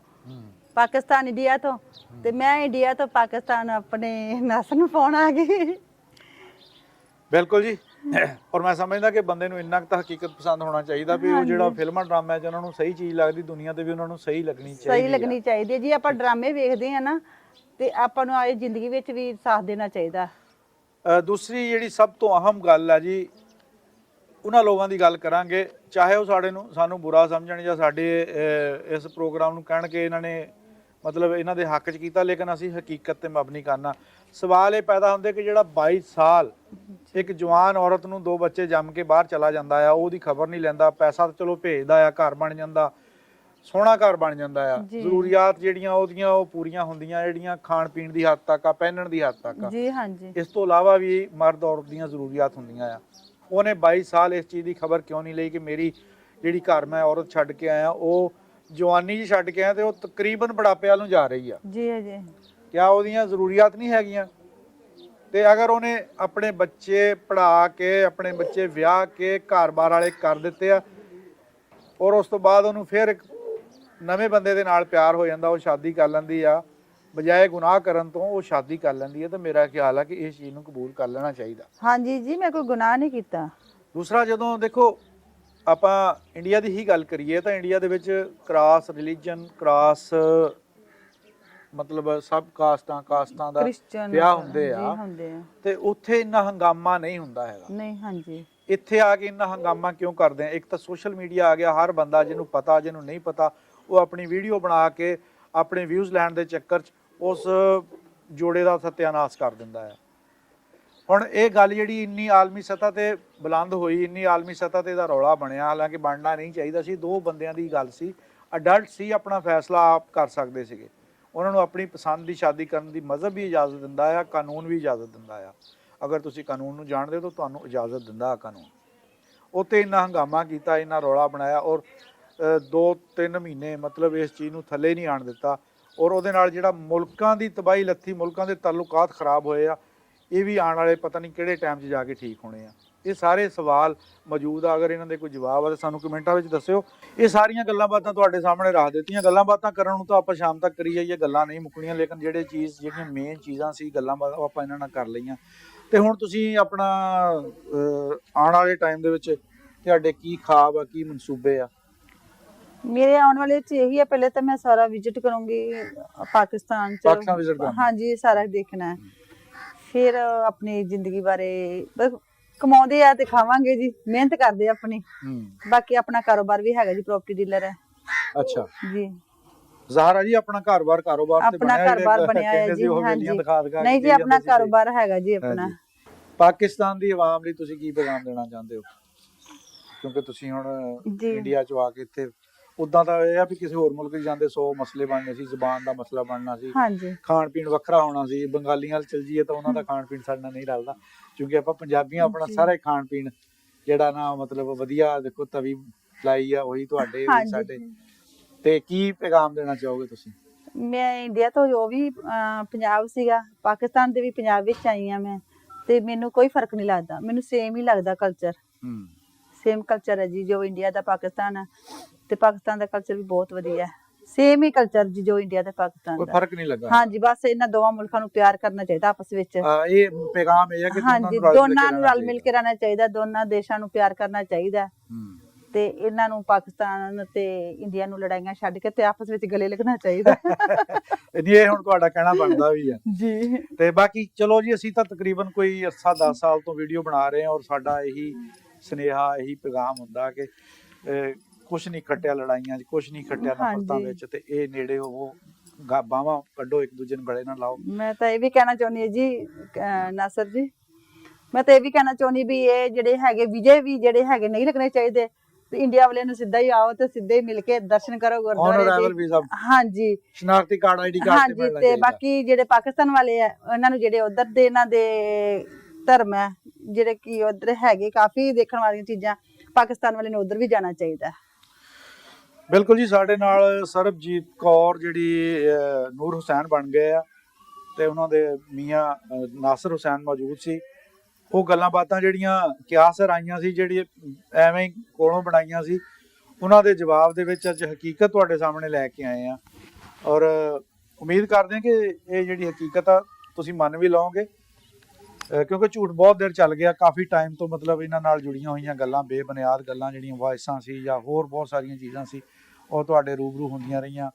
ਪਾਕਿਸਤਾਨ ਇੰਡੀਆ ਤੋਂ, ਤੇ ਮੈਂ ਇੰਡੀਆ ਤੋਂ ਪਾਕਿਸਤਾਨ ਆਪਣੇ ਨਾਸਰ ਨੂੰ ਪਾਉਣ ਆ ਗਈ। ਬਿਲਕੁਲ ਜੀ। ਔਰ ਮੈਂ ਸਮਝਦਾ ਕਿ ਬੰਦੇ ਨੂੰ ਇੰਨਾ ਕੁ ਤਾਂ ਹਕੀਕਤ ਪਸੰਦ ਹੋਣਾ ਚਾਹੀਦਾ ਵੀ ਉਹ ਜਿਹੜਾ ਫਿਲਮਾਂ ਡਰਾਮਾ 'ਚ ਉਹਨਾਂ ਨੂੰ ਸਹੀ ਚੀਜ਼ ਲੱਗਦੀ, ਦੁਨੀਆ ਤੇ ਵੀ ਉਹਨਾਂ ਨੂੰ ਸਹੀ ਲੱਗਣੀ ਚਾਹੀਦੀ ਹੈ ਜੀ। ਆਪਾਂ ਡਰਾਮੇ ਵੇਖਦੇ ਆ ਨਾ, ਤੇ ਆਪਾਂ ਨੂੰ ਆਏ ਜ਼ਿੰਦਗੀ ਵਿੱਚ ਵੀ ਸਾਥ ਦੇਣਾ ਚਾਹੀਦਾ। ਦੂਸਰੀ ਜਿਹੜੀ ਸਭ ਤੋਂ ਅਹਿਮ ਗੱਲ ਆ ਜੀ, ਉਹਨਾਂ ਲੋਕਾਂ ਦੀ ਗੱਲ ਕਰਾਂਗੇ, ਚਾਹੇ ਉਹ ਸਾਨੂੰ ਬੁਰਾ ਸਮਝਣ ਜਾਂ ਸਾਡੇ ਇਸ ਪ੍ਰੋਗਰਾਮ ਨੂੰ ਕਹਿਣ ਕਿ ਇਹਨਾਂ ਨੇ ਮਤਲਬ ਇਹਨਾਂ ਦੇ ਹੱਕ 'ਚ ਕੀਤਾ, ਲੇਕਿਨ ਅਸੀਂ ਹਕੀਕਤ ਤੇ ਮਬਨੀ ਕਰਨਾ। ਸਵਾਲ ਇਹ ਪੈਦਾ ਹੁੰਦੇ ਕਿ ਜਿਹੜਾ 22 ਸਾਲ ਇੱਕ ਜਵਾਨ ਔਰਤ ਨੂੰ 2 ਬੱਚੇ ਜੰਮ ਕੇ ਬਾਹਰ ਚਲਾ ਜਾਂਦਾ ਆ, ਉਹਦੀ ਖਬਰ ਨਹੀਂ ਲੈਂਦਾ, ਪੈਸਾ ਤਾਂ ਚਲੋ ਭੇਜਦਾ ਆ, ਘਰ ਬਣ ਜਾਂਦਾ, ਸੋਹਣਾ ਘਰ ਬਣ ਜਾਂਦਾ ਆ, ਜ਼ਰੂਰੀਆਤ ਜਿਹੜੀਆਂ ਉਹਦੀਆਂ ਉਹ ਪੂਰੀਆਂ ਹੁੰਦੀਆਂ, ਜਿਹੜੀਆਂ ਖਾਣ ਪੀਣ ਦੀ ਹੱਦ ਤੱਕ ਆ, ਪਹਿਨਣ ਦੀ ਹੱਦ ਤੱਕ ਆ ਜੀ, ਹਾਂਜੀ। ਇਸ ਤੋਂ ਇਲਾਵਾ ਵੀ ਮਰਦ ਔਰਤ ਦੀਆਂ ਜ਼ਰੂਰੀਆਤ ਹੁੰਦੀਆਂ ਆ। ਉਹਨੇ 22 ਸਾਲ ਇਸ ਚੀਜ਼ ਦੀ ਖਬਰ ਕਿਉਂ ਨਹੀਂ ਲਈ ਕਿ ਮੇਰੀ ਜਿਹੜੀ ਘਰ ਮੈਂ ਔਰਤ ਛੱਡ ਕੇ ਆਇਆ, ਉਹ ਜਵਾਨੀ ਜੀ ਛੱਡ ਕੇ ਆਇਆ ਤੇ ਉਹ ਤਕਰੀਬਨ ਬੁਢਾਪੇ ਵੱਲ ਨੂੰ ਜਾ ਰਹੀ ਆ। ਜੀ ਜੀ, ਕਿਆ ਉਹਦੀਆਂ ਜ਼ਰੂਰੀਆਤ ਨਹੀਂ ਹੈਗੀਆਂ? ਤੇ ਅਗਰ ਉਹਨੇ ਆਪਣੇ ਬੱਚੇ ਪੜ੍ਹਾ ਕੇ, ਆਪਣੇ ਬੱਚੇ ਵਿਆਹ ਕੇ ਘਰ-ਬਾਰ ਵਾਲੇ ਕਰ ਦਿੱਤੇ ਆ, ਔਰ ਉਸ ਤੋਂ ਬਾਅਦ ਉਹਨੂੰ ਫਿਰ ਇੱਕ ਨਵੇਂ ਬੰਦੇ ਦੇ ਨਾਲ ਪਿਆਰ ਹੋ ਜਾਂਦਾ, ਉਹ ਸ਼ਾਦੀ ਕਰ ਲੈਂਦੀ ਆ, ਬਜਾਏ ਗੁਨਾਹ ਕਰਨ ਤੋਂ ਉਹ ਸ਼ਾਦੀ ਕਰ ਲੈਂਦੀ ਹੈ, ਤਾਂ ਮੇਰਾ ਖਿਆਲ ਆ ਕਿ ਇਸ ਚੀਜ਼ ਨੂੰ ਕਬੂਲ ਕਰ ਲੈਣਾ ਚਾਹੀਦਾ। ਹਾਂਜੀ ਜੀ, ਮੈਂ ਕੋਈ ਗੁਨਾਹ ਨਹੀਂ ਕੀਤਾ। ਦੂਸਰਾ, ਜਦੋਂ ਦੇਖੋ ਆਪਾਂ ਇੰਡੀਆ ਦੀ ਹੀ ਗੱਲ ਕਰੀਏ ਤਾਂ ਇੰਡੀਆ ਦੇ ਵਿੱਚ ਕ੍ਰਾਸ ਰਿਲੀਜਨ, ਕ੍ਰਾਸ ਮਤਲਬ ਸਭ ਕਾਸਟਾਂ ਦਾ ਵਿਆਹ ਹੁੰਦੇ ਆ, ਤੇ ਉੱਥੇ ਇੰਨਾ ਹੰਗਾਮਾ ਨਹੀਂ ਹੁੰਦਾ ਹੈਗਾ। ਨਹੀਂ, ਹਾਂਜੀ। ਇੱਥੇ ਆ ਕੇ ਇੰਨਾ ਹੰਗਾਮਾ ਕਿਉਂ ਕਰਦੇ ਆ? ਇੱਕ ਤਾਂ ਸੋਸ਼ਲ ਮੀਡੀਆ ਆ ਗਿਆ, ਹਰ ਬੰਦਾ ਜਿਹਨੂੰ ਪਤਾ ਜਿਹਨੂੰ ਨਹੀਂ ਪਤਾ ਉਹ ਆਪਣੀ ਵੀਡੀਓ ਬਣਾ ਕੇ ਆਪਣੇ ਵਿਊਜ਼ ਲੈਣ ਦੇ ਚੱਕਰ 'ਚ ਉਸ ਜੋੜੇ ਦਾ ਸਤਿਆਨਾਸ਼ ਕਰ ਦਿੰਦਾ ਹੈ। ਹੁਣ ਇਹ ਗੱਲ ਜਿਹੜੀ ਇੰਨੀ ਆਲਮੀ ਸਤ੍ਹਾ ਤੇ ਬੁਲੰਦ ਹੋਈ, ਇੰਨੀ ਆਲਮੀ ਸਤ੍ਹਾ ਤੇ ਇਹਦਾ ਰੌਲਾ ਬਣਿਆ, ਹਾਲਾਂਕਿ ਬਣਨਾ ਨਹੀਂ ਚਾਹੀਦਾ ਸੀ। ਦੋ ਬੰਦਿਆਂ ਦੀ ਗੱਲ ਸੀ, ਅਡਲਟ ਸੀ, ਆਪਣਾ ਫੈਸਲਾ ਆਪ ਕਰ ਸਕਦੇ ਸੀਗੇ। ਉਹਨਾਂ ਨੂੰ ਆਪਣੀ ਪਸੰਦ ਦੀ ਸ਼ਾਦੀ ਕਰਨ ਦੀ ਮਜ਼ਹਬ ਵੀ ਇਜਾਜ਼ਤ ਦਿੰਦਾ ਆ, ਕਾਨੂੰਨ ਵੀ ਇਜਾਜ਼ਤ ਦਿੰਦਾ ਆ। ਅਗਰ ਤੁਸੀਂ ਕਾਨੂੰਨ ਨੂੰ ਜਾਣਦੇ ਹੋ ਤਾਂ ਤੁਹਾਨੂੰ ਇਜਾਜ਼ਤ ਦਿੰਦਾ ਆ ਕਾਨੂੰਨ। ਉੱਥੇ ਇੰਨਾ ਹੰਗਾਮਾ ਕੀਤਾ, ਇੰਨਾ ਰੌਲਾ ਬਣਾਇਆ, ਔਰ 2-3 ਮਹੀਨੇ ਮਤਲਬ ਇਸ ਚੀਜ਼ ਨੂੰ ਥੱਲੇ ਨਹੀਂ ਆਣ ਦਿੱਤਾ। ਔਰ ਉਹਦੇ ਨਾਲ ਜਿਹੜਾ ਮੁਲਕਾਂ ਦੀ ਤਬਾਹੀ ਲੱਥੀ, ਮੁਲਕਾਂ ਦੇ ਤਾਲੁਕਾਤ ਖਰਾਬ ਹੋਏ ਆ, ਇਹ ਵੀ ਆਉਣ ਵਾਲੇ ਪਤਾ ਨਹੀਂ ਕਿਹੜੇ ਟਾਈਮ 'ਚ ਜਾ ਕੇ ਠੀਕ ਹੋਣੇ ਆ। ਇਹ ਸਾਰੇ ਸਵਾਲ ਮੌਜੂਦ ਆ, ਅਗਰ ਇਹਨਾਂ ਦੇ ਕੋਈ ਜਵਾਬ ਆ ਤਾਂ ਸਾਨੂੰ ਕਮੈਂਟਾਂ ਵਿੱਚ ਦੱਸਿਓ। ਇਹ ਸਾਰੀਆਂ ਗੱਲਾਂ ਬਾਤਾਂ ਤੁਹਾਡੇ ਸਾਹਮਣੇ ਰੱਖ ਦਿੱਤੀਆਂ। ਗੱਲਾਂ ਬਾਤਾਂ ਕਰਨ ਨੂੰ ਤਾਂ ਆਪਾਂ ਸ਼ਾਮ ਤੱਕ ਕਰੀ ਜਾਈਏ, ਗੱਲਾਂ ਨਹੀਂ ਮੁੱਕਣੀਆਂ, ਲੇਕਿਨ ਜਿਹੜੀਆਂ ਮੇਨ ਚੀਜ਼ਾਂ ਸੀ, ਗੱਲਾਂ ਬਾਤਾਂ ਉਹ ਆਪਾਂ ਇਹਨਾਂ ਨਾਲ ਕਰ ਲਈਆਂ। ਤੇ ਹੁਣ ਤੁਸੀਂ ਆਪਣਾ ਆਉਣ ਵਾਲੇ ਟਾਈਮ ਦੇ ਵਿੱਚ ਤੁਹਾਡੇ ਕੀ ਖਾਬ ਆ, ਕੀ ਮਨਸੂਬੇ ਆ? ਮੇਰੇ ਆਉਣ ਵਾਲੇ ਚ ਇਹੀ ਹੈ, ਪਹਿਲੇ ਤਾਂ ਮੈਂ ਸਾਰਾ ਵਿਜ਼ਿਟ ਕਰੂੰਗੀ ਪਾਕਿਸਤਾਨ ਚ। ਪਾਕਿਸਤਾਨ ਵਿਜ਼ਿਟ ਕਰਨਾ? ਹਾਂਜੀ, ਸਾਰਾ ਦੇਖਣਾ ਹੈ। ਫਿਰ ਆਪਣੀ ਜ਼ਿੰਦਗੀ ਬਾਰੇ ਬਸ ਕਮਾਉਂਦੇ ਆ ਤੇ ਖਾਵਾਂਗੇ ਜੀ, ਮਿਹਨਤ ਕਰਦੇ ਆ ਆਪਣੀ। ਬਾਕੀ ਆਪਣਾ ਕਾਰੋਬਾਰ ਵੀ ਹੈਗਾ ਜੀ, ਪ੍ਰਾਪਰਟੀ ਡੀਲਰ ਹੈ। ਅੱਛਾ ਜੀ। ਜ਼ਾਹਰਾ ਜੀ ਆਪਣਾ ਕਾਰੋਬਾਰ ਤੇ ਆਪਣਾ ਕਾਰੋਬਾਰ ਬਣਿਆ ਹੈ ਜੀ। ਹਾਂਜੀ, ਨਹੀਂ ਜੀ, ਆਪਣਾ ਕਾਰੋਬਾਰ ਹੈਗਾ ਜੀ ਆਪਣਾ। ਪਾਕਿਸਤਾਨ ਦੀ ਆਵਾਮ ਲਈ ਤੁਸੀਂ ਕੀ ਪੈਗਾਮ ਦੇਣਾ ਚਾਹੁੰਦੇ ਹੋ? ਕਿਉਂਕਿ ਤੁਸੀਂ ਹੁਣ ਇੰਡੀਆ 'ਚ ਆ ਕੇ ਇੱਥੇ, ਉਦਾਂ ਤਾਂ ਇਹ ਆ ਵੀ ਕਿਸੇ ਹੋਰ ਮੁਲਕ 'ਚ ਜਾਂਦੇ 100 ਮਸਲੇ ਬਣਨੇ ਸੀ, ਜ਼ਬਾਨ ਦਾ ਮਸਲਾ ਬਣਨਾ ਸੀ, ਖਾਣ ਪੀਣ ਵੱਖਰਾ ਹੋਣਾ ਸੀ। ਬੰਗਾਲੀਆਂ ਵੱਲ ਚਲ ਜਾਈਏ ਤਾਂ ਉਹਨਾਂ ਦਾ ਖਾਣ ਪੀਣ ਸਾਡੇ ਨਾਲ ਨਹੀਂ ਰਲਦਾ, ਕਿਉਂਕਿ ਆਪਾਂ ਪੰਜਾਬੀਆਂ ਆਪਣਾ ਸਾਰਾ ਖਾਣ ਪੀਣ ਜਿਹੜਾ ਨਾ ਮਤਲਬ ਵਧੀਆ, ਦੇਖੋ ਤਵੀ ਲਾਈ ਆ ਉਹੀ ਤੁਹਾਡੇ ਸਾਡੇ। ਤੇ ਕੀ ਪੈਗਾਮ ਦੇਣਾ ਚਾਹੋਗੇ ਤੁਸੀਂ? ਮੈਂ ਇੰਡੀਆ ਤੋਂ ਜੋ ਵੀ ਪੰਜਾਬ ਸੀਗਾ, ਪਾਕਿਸਤਾਨ ਦੇ ਵੀ ਪੰਜਾਬ ਵਿੱਚ ਆਈ ਆ ਮੈਂ, ਤੇ ਮੈਨੂੰ ਕੋਈ ਫਰਕ ਨਹੀਂ ਲੱਗਦਾ, ਮੈਨੂੰ ਸੇਮ ਹੀ ਲੱਗਦਾ ਕਲਚਰ। ਸੇਮ ਕਲਚਰ ਹੈ ਜੀ, ਜੋ ਇੰਡੀਆ ਦਾ ਪਾਕਿਸਤਾਨ ਹੈ, ਤੇ ਪਾਕਿਸਤਾਨ ਦਾ ਕਲਚਰ ਵੀ ਬਹੁਤ ਵਧੀਆ ਹੈ। ਸੇਮ ਹੀ ਕਲਚਰ ਜੀ ਜੋ ਇੰਡੀਆ ਤੇ ਪਾਕਿਸਤਾਨ ਦਾ, ਕੋਈ ਫਰਕ ਨਹੀਂ ਲੱਗਾ। ਹਾਂਜੀ, ਬਸ ਇਹਨਾਂ ਦੋਵਾਂ ਮੁਲਕਾਂ ਨੂੰ ਪਿਆਰ ਕਰਨਾ ਚਾਹੀਦਾ ਆਪਸ ਵਿੱਚ। ਇਹ ਪੈਗਾਮ ਇਹ ਹੈ ਕਿ ਹਾਂਜੀ, ਦੋਨਾਂ ਨੂੰ ਰਲ ਮਿਲ ਕੇ ਰਹਿਣਾ ਚਾਹੀਦਾ, ਦੋਨਾਂ ਦੇਸ਼ਾਂ ਨੂੰ ਪਿਆਰ ਕਰਨਾ ਚਾਹੀਦਾ। ਤੇ ਇਹਨਾਂ ਨੂੰ ਪਾਕਿਸਤਾਨ ਤੇ ਇੰਡੀਆ ਨੂੰ ਲੜਾਈਆਂ ਛੱਡ ਕੇ ਤੇ ਆਪਸ ਵਿੱਚ ਗਲੇ ਲੱਗਣਾ ਚਾਹੀਦਾ। ਇਹ ਹੁਣ ਤੁਹਾਡਾ ਕਹਿਣਾ ਬਣਦਾ ਵੀ ਆ ਜੀ। ਤੇ ਬਾਕੀ ਚਲੋ ਜੀ, ਅਸੀਂ ਤਾਂ ਤਕਰੀਬਨ ਕੋਈ 10 ਸਾਲ ਤੋਂ ਵੀਡੀਓ ਬਣਾ ਰਹੇ ਹਾਂ, ਔਰ ਸਾਡਾ ਇਹੀ ਸੁਨੇਹਾ, ਇਹੀ ਪੈਗਾਮ ਹੁੰਦਾ ਕਿ ਕੁਛ ਨਹੀਂ ਖੱਟਿਆ ਲੜਾਈਆਂ 'ਚ, ਕੁਛ ਨਹੀਂ ਖੱਟਿਆ ਨਫ਼ਰਤਾਂ ਵਿੱਚ, ਤੇ ਇਹ ਨੇੜੇ ਹੋਵੋ, ਬਾਹਾਂ ਕੱਢੋ, ਇੱਕ ਦੂਜੇ ਨੂੰ ਗਲੇ ਨਾਲ ਲਾਓ। ਮੈਂ ਤਾਂ ਇਹ ਵੀ ਕਹਿਣਾ ਚਾਹੁੰਦੀ ਹਾਂ ਜੀ ਨਾਸਰ ਜੀ, ਮੈਂ ਤਾਂ ਇਹ ਵੀ ਕਹਿਣਾ ਚਾਹੁੰਦੀ ਵੀ ਇਹ ਜਿਹੜੇ ਹੈਗੇ ਵਿਜੇ ਵੀ ਜਿਹੜੇ ਹੈਗੇ ਨਹੀਂ ਲੱਗਣੇ ਚਾਹੀਦੇ, ਤੇ ਇੰਡੀਆ ਵਾਲਿਆਂ ਨੂੰ ਸਿੱਧਾ ਹੀ ਆਓ ਤੇ ਸਿੱਧੇ ਮਿਲ ਕੇ ਦਰਸ਼ਨ ਕਰੋ ਗੁਰਦੁਆਰੇ ਦੇ। ਹਾਂਜੀ, ਸ਼ਨਾਖਤੀ ਕਾਰਡ, ਆਈਡੀ ਕਾਰਡ ਤੇ ਮਿਲਣਾ ਚਾਹੀਦਾ। ਤੇ ਬਾਕੀ ਜਿਹੜੇ ਪਾਕਿਸਤਾਨ ਵਾਲੇ ਆ, ਉਹਨਾਂ ਨੂੰ ਜਿਹੜੇ ਉਧਰ ਦੇ ਇਹਨਾਂ ਦੇ ਧਰਮ ਹੈ, ਜਿਹੜੇ ਕਿ ਉਧਰ ਹੈਗੇ ਕਾਫੀ ਦੇਖਣ ਵਾਲੀਆਂ ਚੀਜ਼ਾਂ, ਪਾਕਿਸਤਾਨ ਵਾਲੇ ਨੂੰ ਉਧਰ ਵੀ ਜਾਣਾ ਚਾਹੀਦਾ। ਬਿਲਕੁਲ ਜੀ, ਸਾਡੇ ਨਾਲ ਸਰਬਜੀਤ ਕੌਰ ਜਿਹੜੀ ਨੂਰ ਹੁਸੈਨ ਬਣ ਗਏ ਆ, ਤੇ ਉਹਨਾਂ ਦੇ ਮੀਆਂ ਨਾਸਰ ਹੁਸੈਨ ਮੌਜੂਦ ਸੀ। ਉਹ ਗੱਲਾਂ ਬਾਤਾਂ ਜਿਹੜੀਆਂ ਕਿਆਸਰ ਆਈਆਂ ਸੀ, ਜਿਹੜੀ ਐਵੇਂ ਹੀ ਕੋਲੋਂ ਬਣਾਈਆਂ ਸੀ, ਉਹਨਾਂ ਦੇ ਜਵਾਬ ਦੇ ਵਿੱਚ ਅੱਜ ਹਕੀਕਤ ਤੁਹਾਡੇ ਸਾਹਮਣੇ ਲੈ ਕੇ ਆਏ ਆ। ਔਰ ਉਮੀਦ ਕਰਦੇ ਹਾਂ ਕਿ ਇਹ ਜਿਹੜੀ ਹਕੀਕਤ ਆ ਤੁਸੀਂ ਮੰਨ ਵੀ ਲਓਗੇ, ਕਿਉਂਕਿ ਝੂਠ ਬਹੁਤ ਦੇਰ ਚੱਲ ਗਿਆ, ਕਾਫੀ ਟਾਈਮ ਤੋਂ ਮਤਲਬ ਇਹਨਾਂ ਨਾਲ ਜੁੜੀਆਂ ਹੋਈਆਂ ਗੱਲਾਂ, ਬੇਬੁਨਿਆਦ ਗੱਲਾਂ, ਜਿਹੜੀਆਂ ਵਾਇਸਾਂ ਸੀ ਜਾਂ ਹੋਰ ਬਹੁਤ ਸਾਰੀਆਂ ਚੀਜ਼ਾਂ ਸੀ, ਉਹ ਤੁਹਾਡੇ ਰੂਬਰੂ ਹੁੰਦੀਆਂ ਰਹੀਆਂ।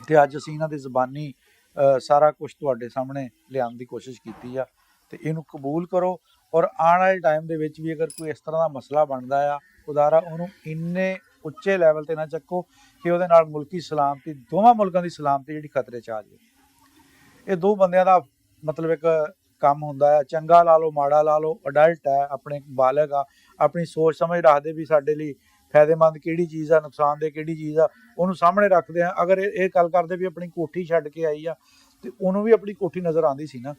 ਤੇ ਅੱਜ ਅਸੀਂ ਇਹਨਾਂ ਦੀ ਜ਼ਬਾਨੀ ਸਾਰਾ ਕੁਝ ਤੁਹਾਡੇ ਸਾਹਮਣੇ ਲਿਆਉਣ ਦੀ ਕੋਸ਼ਿਸ਼ ਕੀਤੀ ਆ, ਤੇ ਇਹਨੂੰ ਕਬੂਲ ਕਰੋ। ਔਰ ਆਉਣ ਵਾਲੇ ਟਾਈਮ ਦੇ ਵਿੱਚ ਵੀ ਅਗਰ ਕੋਈ ਇਸ ਤਰ੍ਹਾਂ ਦਾ ਮਸਲਾ ਬਣਦਾ ਆ, ਖੁਦਾਰਾ ਉਹਨੂੰ ਇੰਨੇ ਉੱਚੇ ਲੈਵਲ ਤੇ ਨਾ ਚੱਕੋ ਕਿ ਉਹਦੇ ਨਾਲ ਮੁਲਕੀ ਸਲਾਮਤੀ, ਦੋਵਾਂ ਮੁਲਕਾਂ ਦੀ ਸਲਾਮਤੀ ਜਿਹੜੀ ਖਤਰੇ 'ਚ ਆ ਜਾਵੇ। ਇਹ ਦੋ ਬੰਦਿਆਂ ਦਾ ਮਤਲਬ ਇੱਕ ਕੰਮ ਹੁੰਦਾ ਹੈ, ਚੰਗਾ ਲਾ ਲਓ, ਮਾੜਾ ਲਾ ਲਓ, ਅਡਲਟ ਹੈ, ਆਪਣੇ ਬਾਲਗ ਆ, ਆਪਣੀ ਸੋਚ ਸਮਝ ਰੱਖਦੇ ਵੀ ਸਾਡੇ ਲਈ ਫਾਇਦੇਮੰਦ ਕਿਹੜੀ ਚੀਜ਼ ਆ, ਨੁਕਸਾਨਦੇਹ ਕਿਹੜੀ ਚੀਜ਼ ਆ, ਉਹਨੂੰ ਸਾਹਮਣੇ ਰੱਖਦੇ ਆ। ਅਗਰ ਇਹ ਗੱਲ ਕਰਦੇ ਵੀ ਆਪਣੀ ਕੋਠੀ ਛੱਡ ਕੇ ਆਈ ਆ, ਤੇ ਉਹਨੂੰ ਵੀ ਆਪਣੀ ਕੋਠੀ ਨਜ਼ਰ ਆਉਂਦੀ ਸੀ ਨਾ।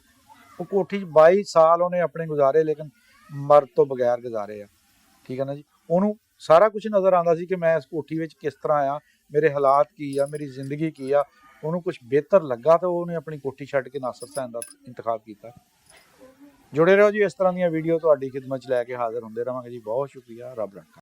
ਉਹ ਕੋਠੀ 'ਚ 22 ਸਾਲ ਉਹਨੇ ਆਪਣੇ ਗੁਜ਼ਾਰੇ, ਲੇਕਿਨ ਮਰਦ ਤੋਂ ਬਗੈਰ ਗੁਜ਼ਾਰੇ ਆ, ਠੀਕ ਹੈ ਨਾ ਜੀ। ਉਹਨੂੰ ਸਾਰਾ ਕੁਝ ਨਜ਼ਰ ਆਉਂਦਾ ਸੀ ਕਿ ਮੈਂ ਇਸ ਕੋਠੀ ਵਿੱਚ ਕਿਸ ਤਰ੍ਹਾਂ ਆ, ਮੇਰੇ ਹਾਲਾਤ ਕੀ ਆ, ਮੇਰੀ ਜ਼ਿੰਦਗੀ ਕੀ ਆ। ਉਹਨੂੰ ਕੁਝ ਬਿਹਤਰ ਲੱਗਾ ਤਾਂ ਉਹਨੇ ਆਪਣੀ ਕੋਠੀ ਛੱਡ ਕੇ ਨਾਸਰ ਹੁਸੈਨ ਦਾ ਇੰਤਖਾਬ ਕੀਤਾ। ਜੁੜੇ ਰਹੋ ਜੀ, ਇਸ ਤਰ੍ਹਾਂ ਦੀਆਂ ਵੀਡੀਓ ਤੁਹਾਡੀ ਖਿਦਮਤ 'ਚ ਲੈ ਕੇ ਹਾਜ਼ਰ ਹੁੰਦੇ ਰਹਾਂਗੇ ਜੀ। ਬਹੁਤ ਸ਼ੁਕਰੀਆ, ਰੱਬ ਰੱਖਾ।